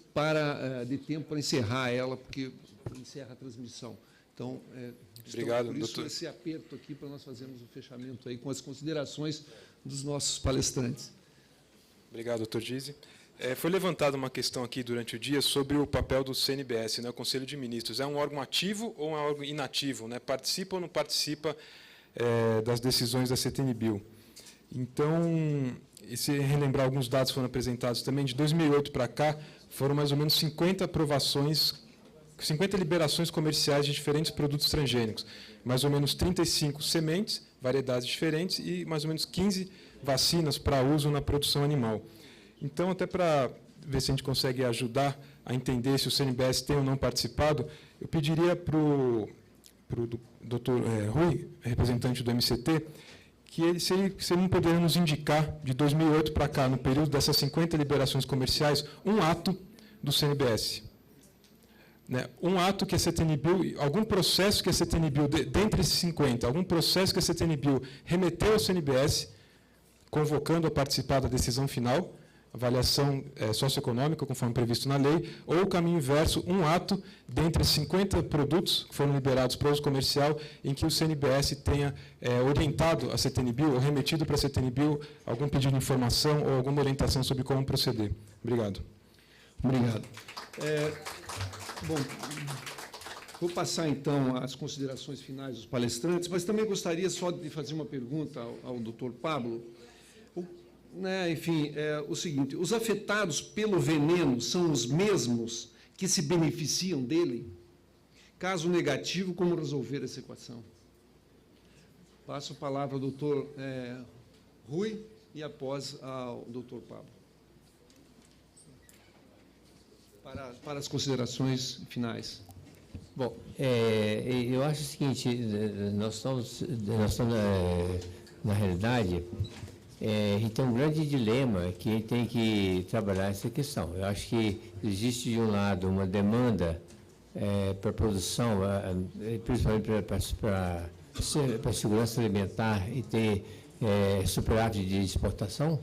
de tempo para encerrar ela, porque encerra a transmissão. Então, obrigado, por isso doutor. esse aperto aqui para nós fazermos o fechamento aí com as considerações dos nossos palestrantes. Obrigado, doutor Gysi. Foi levantada uma questão aqui durante o dia sobre o papel do CNBS, né, o Conselho de Ministros. É um órgão ativo ou é um órgão inativo? Né? Participa ou não participa das decisões da CTNBio? Então, se relembrar alguns dados foram apresentados também, de 2008 para cá, foram mais ou menos 50 aprovações, 50 liberações comerciais de diferentes produtos transgênicos, mais ou menos 35 sementes, variedades diferentes, e mais ou menos 15 vacinas para uso na produção animal. Então, até para ver se a gente consegue ajudar a entender se o CNBS tem ou não participado, eu pediria para o doutor Rui, representante do MCT, que ele, se ele não poderia nos indicar, de 2008 para cá, no período dessas 50 liberações comerciais, um ato do CNBS. Né? Um ato que a CTNBio, algum processo que a CTNBio, dentre esses 50, algum processo que a CTNBio remeteu ao CNBS, convocando a participar da decisão final, avaliação socioeconômica, conforme previsto na lei, ou o caminho inverso, um ato dentre 50 produtos que foram liberados para uso comercial, em que o CNBS tenha orientado a CTNBio, ou remetido para a CTNBio, algum pedido de informação ou alguma orientação sobre como proceder. Obrigado. Obrigado. Bom, vou passar, então, as considerações finais dos palestrantes, mas também gostaria só de fazer uma pergunta ao doutor Pablo. Enfim, o seguinte, os afetados pelo veneno são os mesmos que se beneficiam dele? Caso negativo, como resolver essa equação? Passo a palavra ao doutor Rui e após ao doutor Pablo. Para as considerações finais. Bom, eu acho o seguinte, nós estamos na realidade, a gente tem um grande dilema que a gente tem que trabalhar essa questão. Eu acho que existe, de um lado, uma demanda para a produção, principalmente para a segurança alimentar e ter superávit de exportação.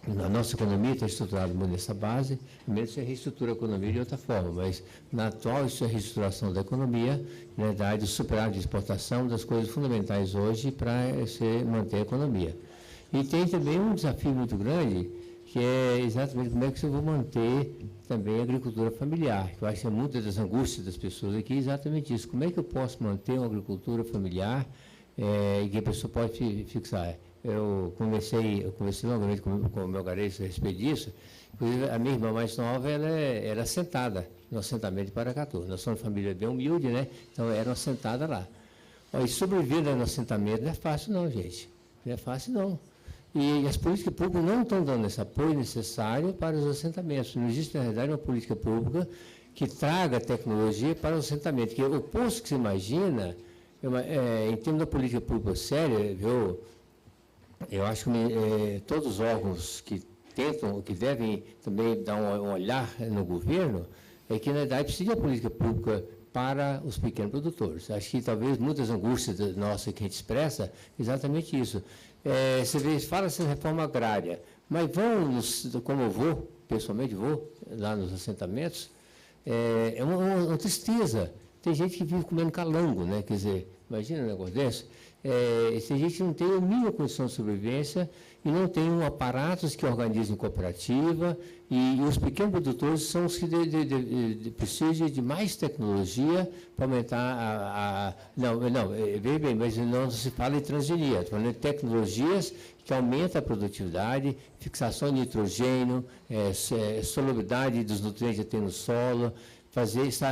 A nossa economia está estruturada nessa base, primeiro você reestrutura a economia de outra forma, mas na atual reestruturação da economia, na verdade, o superávit de exportação das coisas fundamentais hoje para você manter a economia. E tem também um desafio muito grande, que é exatamente como é que você vai manter também a agricultura familiar. Eu acho que é muitas das angústias das pessoas aqui é exatamente isso. Como é que eu posso manter uma agricultura familiar e que a pessoa pode fixar? Eu conversei longamente com o meu garejo a respeito disso. Inclusive, a minha irmã mais nova, ela era assentada no assentamento de Paracatu. Nós somos uma família bem humilde, né? Então, era assentada lá. E sobreviver no assentamento não é fácil, não, gente. Não é fácil, não. E as políticas públicas não estão dando esse apoio necessário para os assentamentos. Não existe, na realidade, uma política pública que traga tecnologia para o assentamento. Porque o oposto que se imagina, em termos da política pública séria, eu acho que todos os órgãos que tentam, que devem também dar um olhar no governo, é que, na verdade, precisa de uma política pública para os pequenos produtores. Acho que talvez muitas angústias nossas que a gente expressa, exatamente isso. Você vê, fala-se em reforma agrária, mas como eu vou, pessoalmente vou, lá nos assentamentos, é uma tristeza. Tem gente que vive comendo calango, né? Quer dizer, imagina um negócio desse. Tem gente que não tem a mínima condição de sobrevivência e não tem aparatos que organizem cooperativa, e os pequenos produtores são os que precisam de mais tecnologia para aumentar veja bem, mas não se fala em transgenia, estou falando de tecnologias que aumentam a produtividade, fixação de nitrogênio, solubilidade dos nutrientes que tem no solo,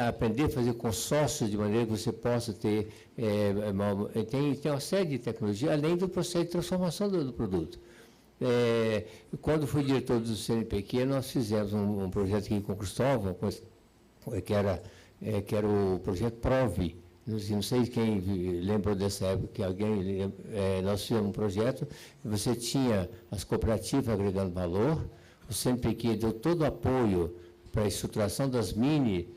aprender a fazer consórcios de maneira que você possa ter, tem uma série de tecnologias, além do processo de transformação do produto. Quando fui diretor do CNPq, nós fizemos um projeto aqui com o Cristóvão, que era o projeto PROVE. Não sei quem lembrou dessa época, que alguém nós fizemos um projeto, você tinha as cooperativas agregando valor, o CNPq deu todo o apoio para a estruturação das mini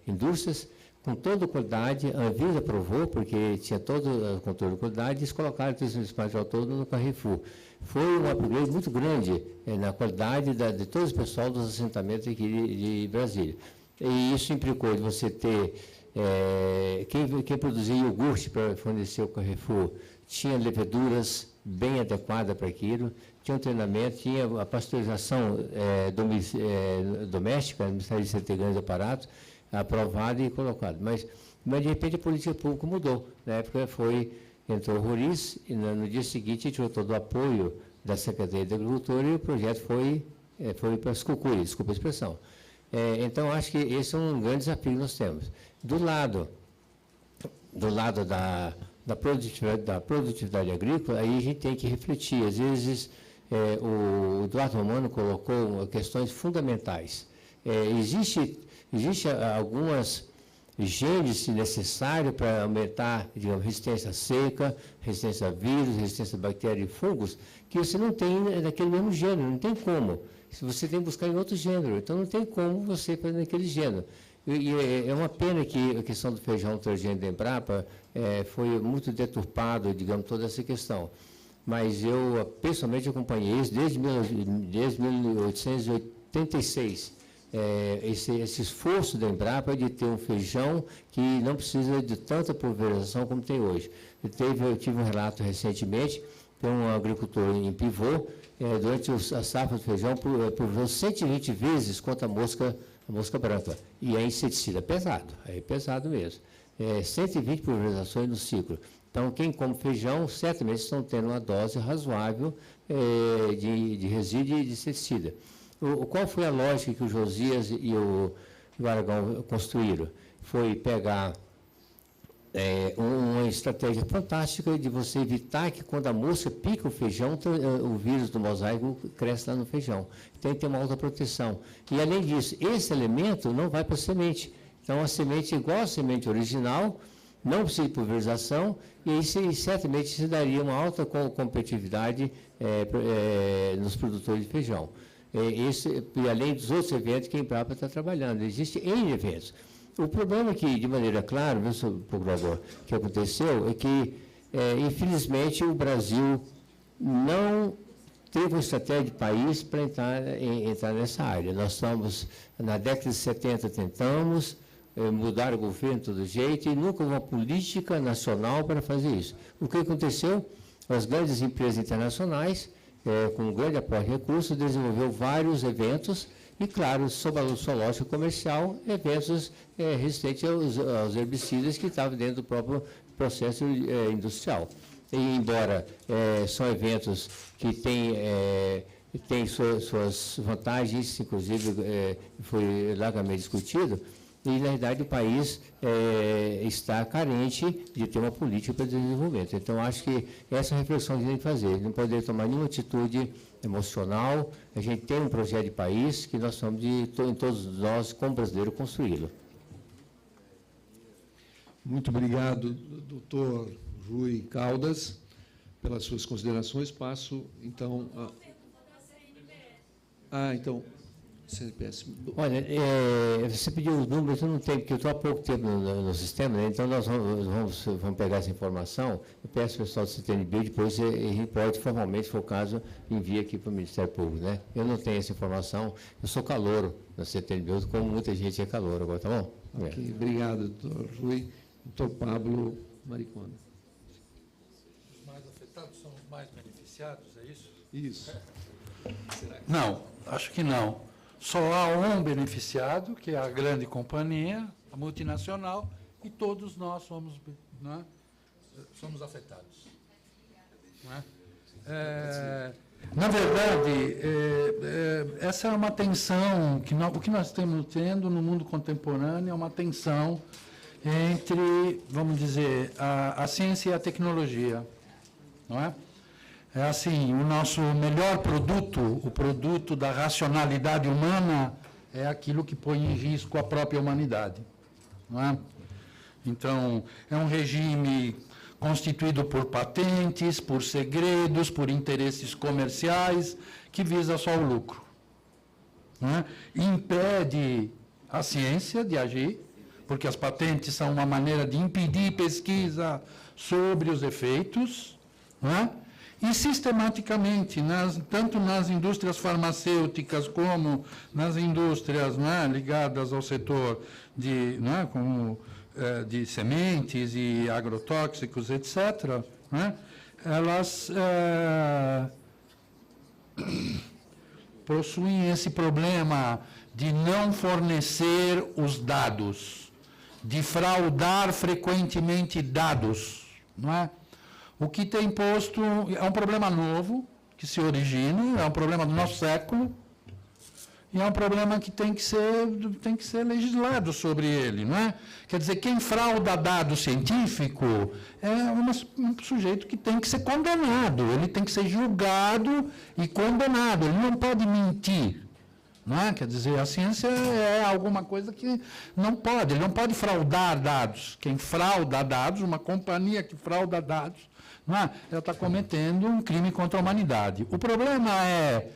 indústrias, com toda a qualidade, a Anvisa aprovou, porque tinha todo o controle de qualidade, e eles colocaram o municipais de autônomo no Carrefour. Foi um upgrade muito grande na qualidade de todo o pessoal dos assentamentos aqui de Brasília. E isso implicou de você ter, quem produzia iogurte para fornecer o Carrefour, tinha leveduras bem adequadas para aquilo, tinha um treinamento, tinha a pasteurização doméstica, no Ministério de ter grandes aparatos, aprovado e colocado. Mas, de repente, a política pública mudou. Na época entrou o Roriz, e no dia seguinte a gente tirou todo o apoio da Secretaria de Agricultura e o projeto foi para as cucuias, desculpa a expressão. Então, acho que esse é um grande desafio que nós temos. Do lado da produtividade agrícola, aí a gente tem que refletir. Às vezes, o Eduardo Romano colocou questões fundamentais. Existe algumas genes necessários para aumentar, digamos, resistência à seca, resistência a vírus, resistência a bactérias e fungos, que você não tem naquele mesmo gênero, não tem como. Você tem que buscar em outro gênero, então não tem como você fazer naquele gênero. E é uma pena que a questão do feijão transgênico da Embrapa foi muito deturpado, digamos, toda essa questão. Mas eu, pessoalmente, acompanhei isso desde 1886. Esse esforço da Embrapa de ter um feijão que não precisa de tanta pulverização como tem hoje. Eu tive um relato recentemente, tem um agricultor em Pivô, durante a safra do feijão, pulverizou 120 vezes contra a mosca branca. E é inseticida pesado, é pesado mesmo. 120 pulverizações no ciclo. Então, quem come feijão, certamente estão tendo uma dose razoável de resíduo e de inseticida. Qual foi a lógica que o Josias e o Aragão construíram? Foi pegar uma estratégia fantástica de você evitar que, quando a mosca pica o feijão, o vírus do mosaico cresce lá no feijão. Tem que ter uma alta proteção. E, além disso, esse elemento não vai para a semente. Então, a semente é igual à semente original, não precisa de pulverização, e aí certamente se daria uma alta competitividade nos produtores de feijão. E além dos outros eventos que a Embrapa está trabalhando. Existem N eventos. O problema que, de maneira clara, procurador, que aconteceu é que, infelizmente, o Brasil não teve uma estratégia de país para entrar nessa área. Nós estamos, na década de 70, tentamos mudar o governo de todo jeito e nunca houve uma política nacional para fazer isso. O que aconteceu? As grandes empresas internacionais, com um grande aporte de recursos, desenvolveu vários eventos e, claro, sob a sua lógica comercial, eventos resistentes aos herbicidas que estavam dentro do próprio processo industrial. E, embora são eventos que têm suas vantagens, inclusive foi largamente discutido, e, na verdade, o país está carente de ter uma política para desenvolvimento. Então, acho que essa é a reflexão que a gente tem que fazer. Não poder tomar nenhuma atitude emocional. A gente tem um projeto de país que nós somos todos nós, como brasileiros, construí-lo. Muito obrigado, doutor Rui Caldas, pelas suas considerações. Passo, então, então... CNPS. Olha, você pediu os números, eu não tenho, porque eu estou há pouco tempo no sistema, né? Então nós vamos pegar essa informação. Eu peço ao pessoal do CTNB, depois ele pode formalmente, se for o caso, enviar aqui para o Ministério Público. Né? Eu não tenho essa informação, eu sou calouro na CTNB, como muita gente é calouro agora, tá bom? Ok, obrigado, doutor Rui. Doutor Pablo Mariconda. Os mais afetados são os mais beneficiados, é isso? Isso. Não, acho que não. Só há um beneficiado, que é a grande companhia, a multinacional, e todos nós somos afetados. Não é? Na verdade, essa é uma tensão, o que nós estamos tendo no mundo contemporâneo é uma tensão entre, vamos dizer, a ciência e a tecnologia. Não é? É assim, o nosso melhor produto, o produto da racionalidade humana, é aquilo que põe em risco a própria humanidade. Não é? Então, é um regime constituído por patentes, por segredos, por interesses comerciais, que visa só o lucro. Não é? Impede a ciência de agir, porque as patentes são uma maneira de impedir pesquisa sobre os efeitos, não é? E sistematicamente, tanto nas indústrias farmacêuticas como nas indústrias, não é, ligadas ao setor de sementes e agrotóxicos, etc., não é, elas possuem esse problema de não fornecer os dados, de fraudar frequentemente dados, não é? O que tem posto é um problema novo, que se origina, é um problema do nosso século, e é um problema que tem que ser legislado sobre ele, não é? Quer dizer, quem frauda dado científico é um sujeito que tem que ser condenado, ele tem que ser julgado e condenado, ele não pode mentir. Não é? Quer dizer, a ciência é alguma coisa que não pode, ele não pode fraudar dados. Quem frauda dados, uma companhia que frauda dados, não é? Ela está cometendo um crime contra a humanidade. O problema é,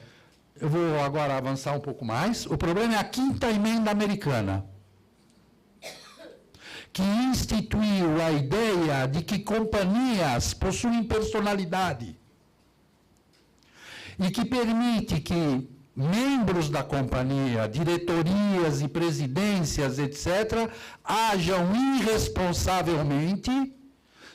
eu vou agora avançar um pouco mais, o problema é a 5ª emenda americana, que instituiu a ideia de que companhias possuem personalidade e que permite que membros da companhia, diretorias e presidências, etc., ajam irresponsavelmente,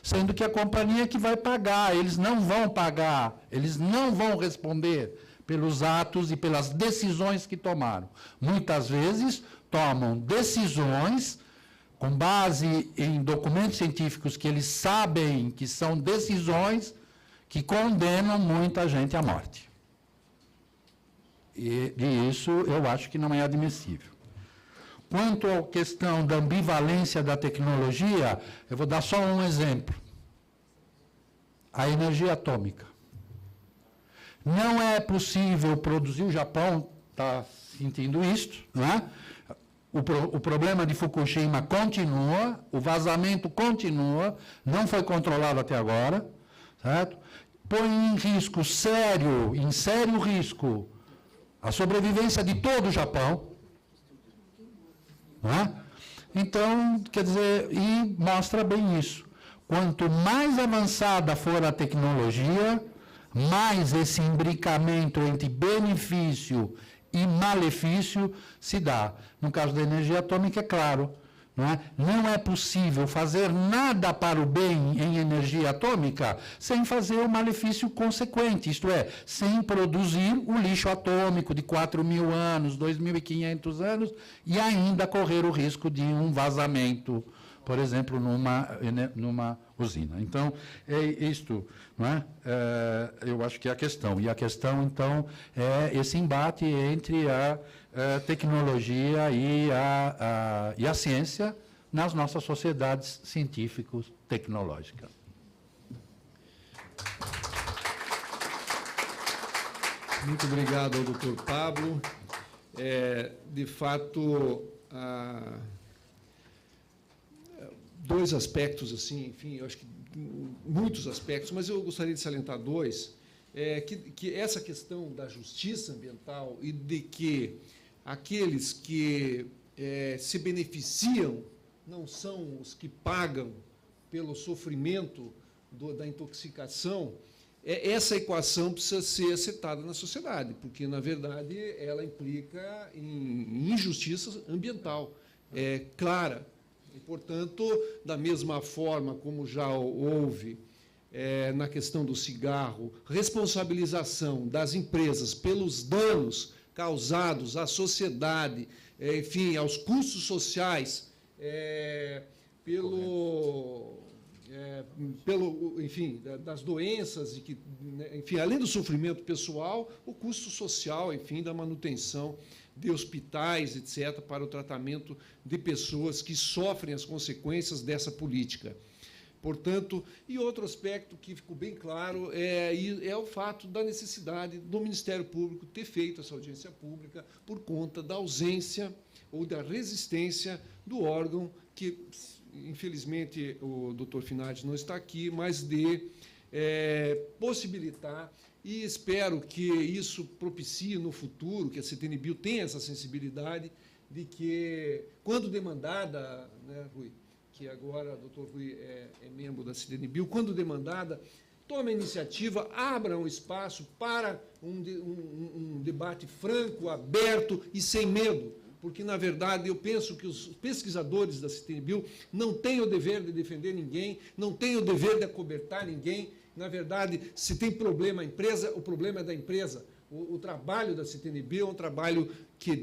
sendo que a companhia que vai pagar, eles não vão pagar, eles não vão responder pelos atos e pelas decisões que tomaram. Muitas vezes tomam decisões com base em documentos científicos que eles sabem que são decisões que condenam muita gente à morte. E isso eu acho que não é admissível. Quanto à questão da ambivalência da tecnologia, eu vou dar só um exemplo. A energia atômica. Não é possível produzir, o Japão está sentindo isto, não é? O problema de Fukushima continua, o vazamento continua, não foi controlado até agora, certo? Põe em risco sério risco, a sobrevivência de todo o Japão. Não é? Então, quer dizer, e mostra bem isso. Quanto mais avançada for a tecnologia, mais esse imbricamento entre benefício e malefício se dá. No caso da energia atômica, é claro. Não é possível fazer nada para o bem em energia atômica sem fazer o malefício consequente, isto é, sem produzir o lixo atômico de 4.000 anos, 2.500 anos, e ainda correr o risco de um vazamento, por exemplo, numa usina. Então, é isto, não é? Eu acho que é a questão. E a questão, então, é esse embate entre a tecnologia e a ciência nas nossas sociedades científico-tecnológicas. Muito obrigado ao doutor Pablo. De fato, dois aspectos, assim, enfim, eu acho que muitos aspectos, mas eu gostaria de salientar dois, que essa questão da justiça ambiental e de que aqueles que se beneficiam não são os que pagam pelo sofrimento da intoxicação, essa equação precisa ser acertada na sociedade, porque, na verdade, ela implica em injustiça ambiental clara. E, portanto, da mesma forma como já houve na questão do cigarro, responsabilização das empresas pelos danos causados à sociedade, enfim, aos custos sociais, enfim, das doenças, e que, enfim, além do sofrimento pessoal, o custo social, enfim, da manutenção de hospitais, etc., para o tratamento de pessoas que sofrem as consequências dessa política. Portanto, e outro aspecto que ficou bem claro é o fato da necessidade do Ministério Público ter feito essa audiência pública por conta da ausência ou da resistência do órgão que, infelizmente, o doutor Finardi não está aqui, mas de possibilitar, e espero que isso propicie no futuro, que a CTN-Bio tenha essa sensibilidade de que, quando demandada, né, Rui, que agora o doutor Rui é membro da CITENBio, quando demandada, tome a iniciativa, abra um espaço para um debate franco, aberto e sem medo, porque, na verdade, eu penso que os pesquisadores da CITENBio não têm o dever de defender ninguém, não têm o dever de acobertar ninguém. Na verdade, se tem problema a empresa, o problema é da empresa. O trabalho da CITENBio é um trabalho que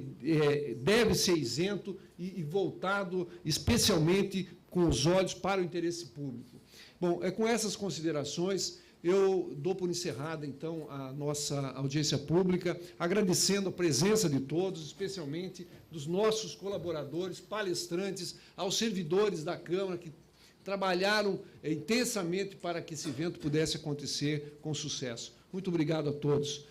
deve ser isento e voltado especialmente com os olhos para o interesse público. Bom, com essas considerações, eu dou por encerrada, então, a nossa audiência pública, agradecendo a presença de todos, especialmente dos nossos colaboradores, palestrantes, aos servidores da Câmara, que trabalharam intensamente para que esse evento pudesse acontecer com sucesso. Muito obrigado a todos.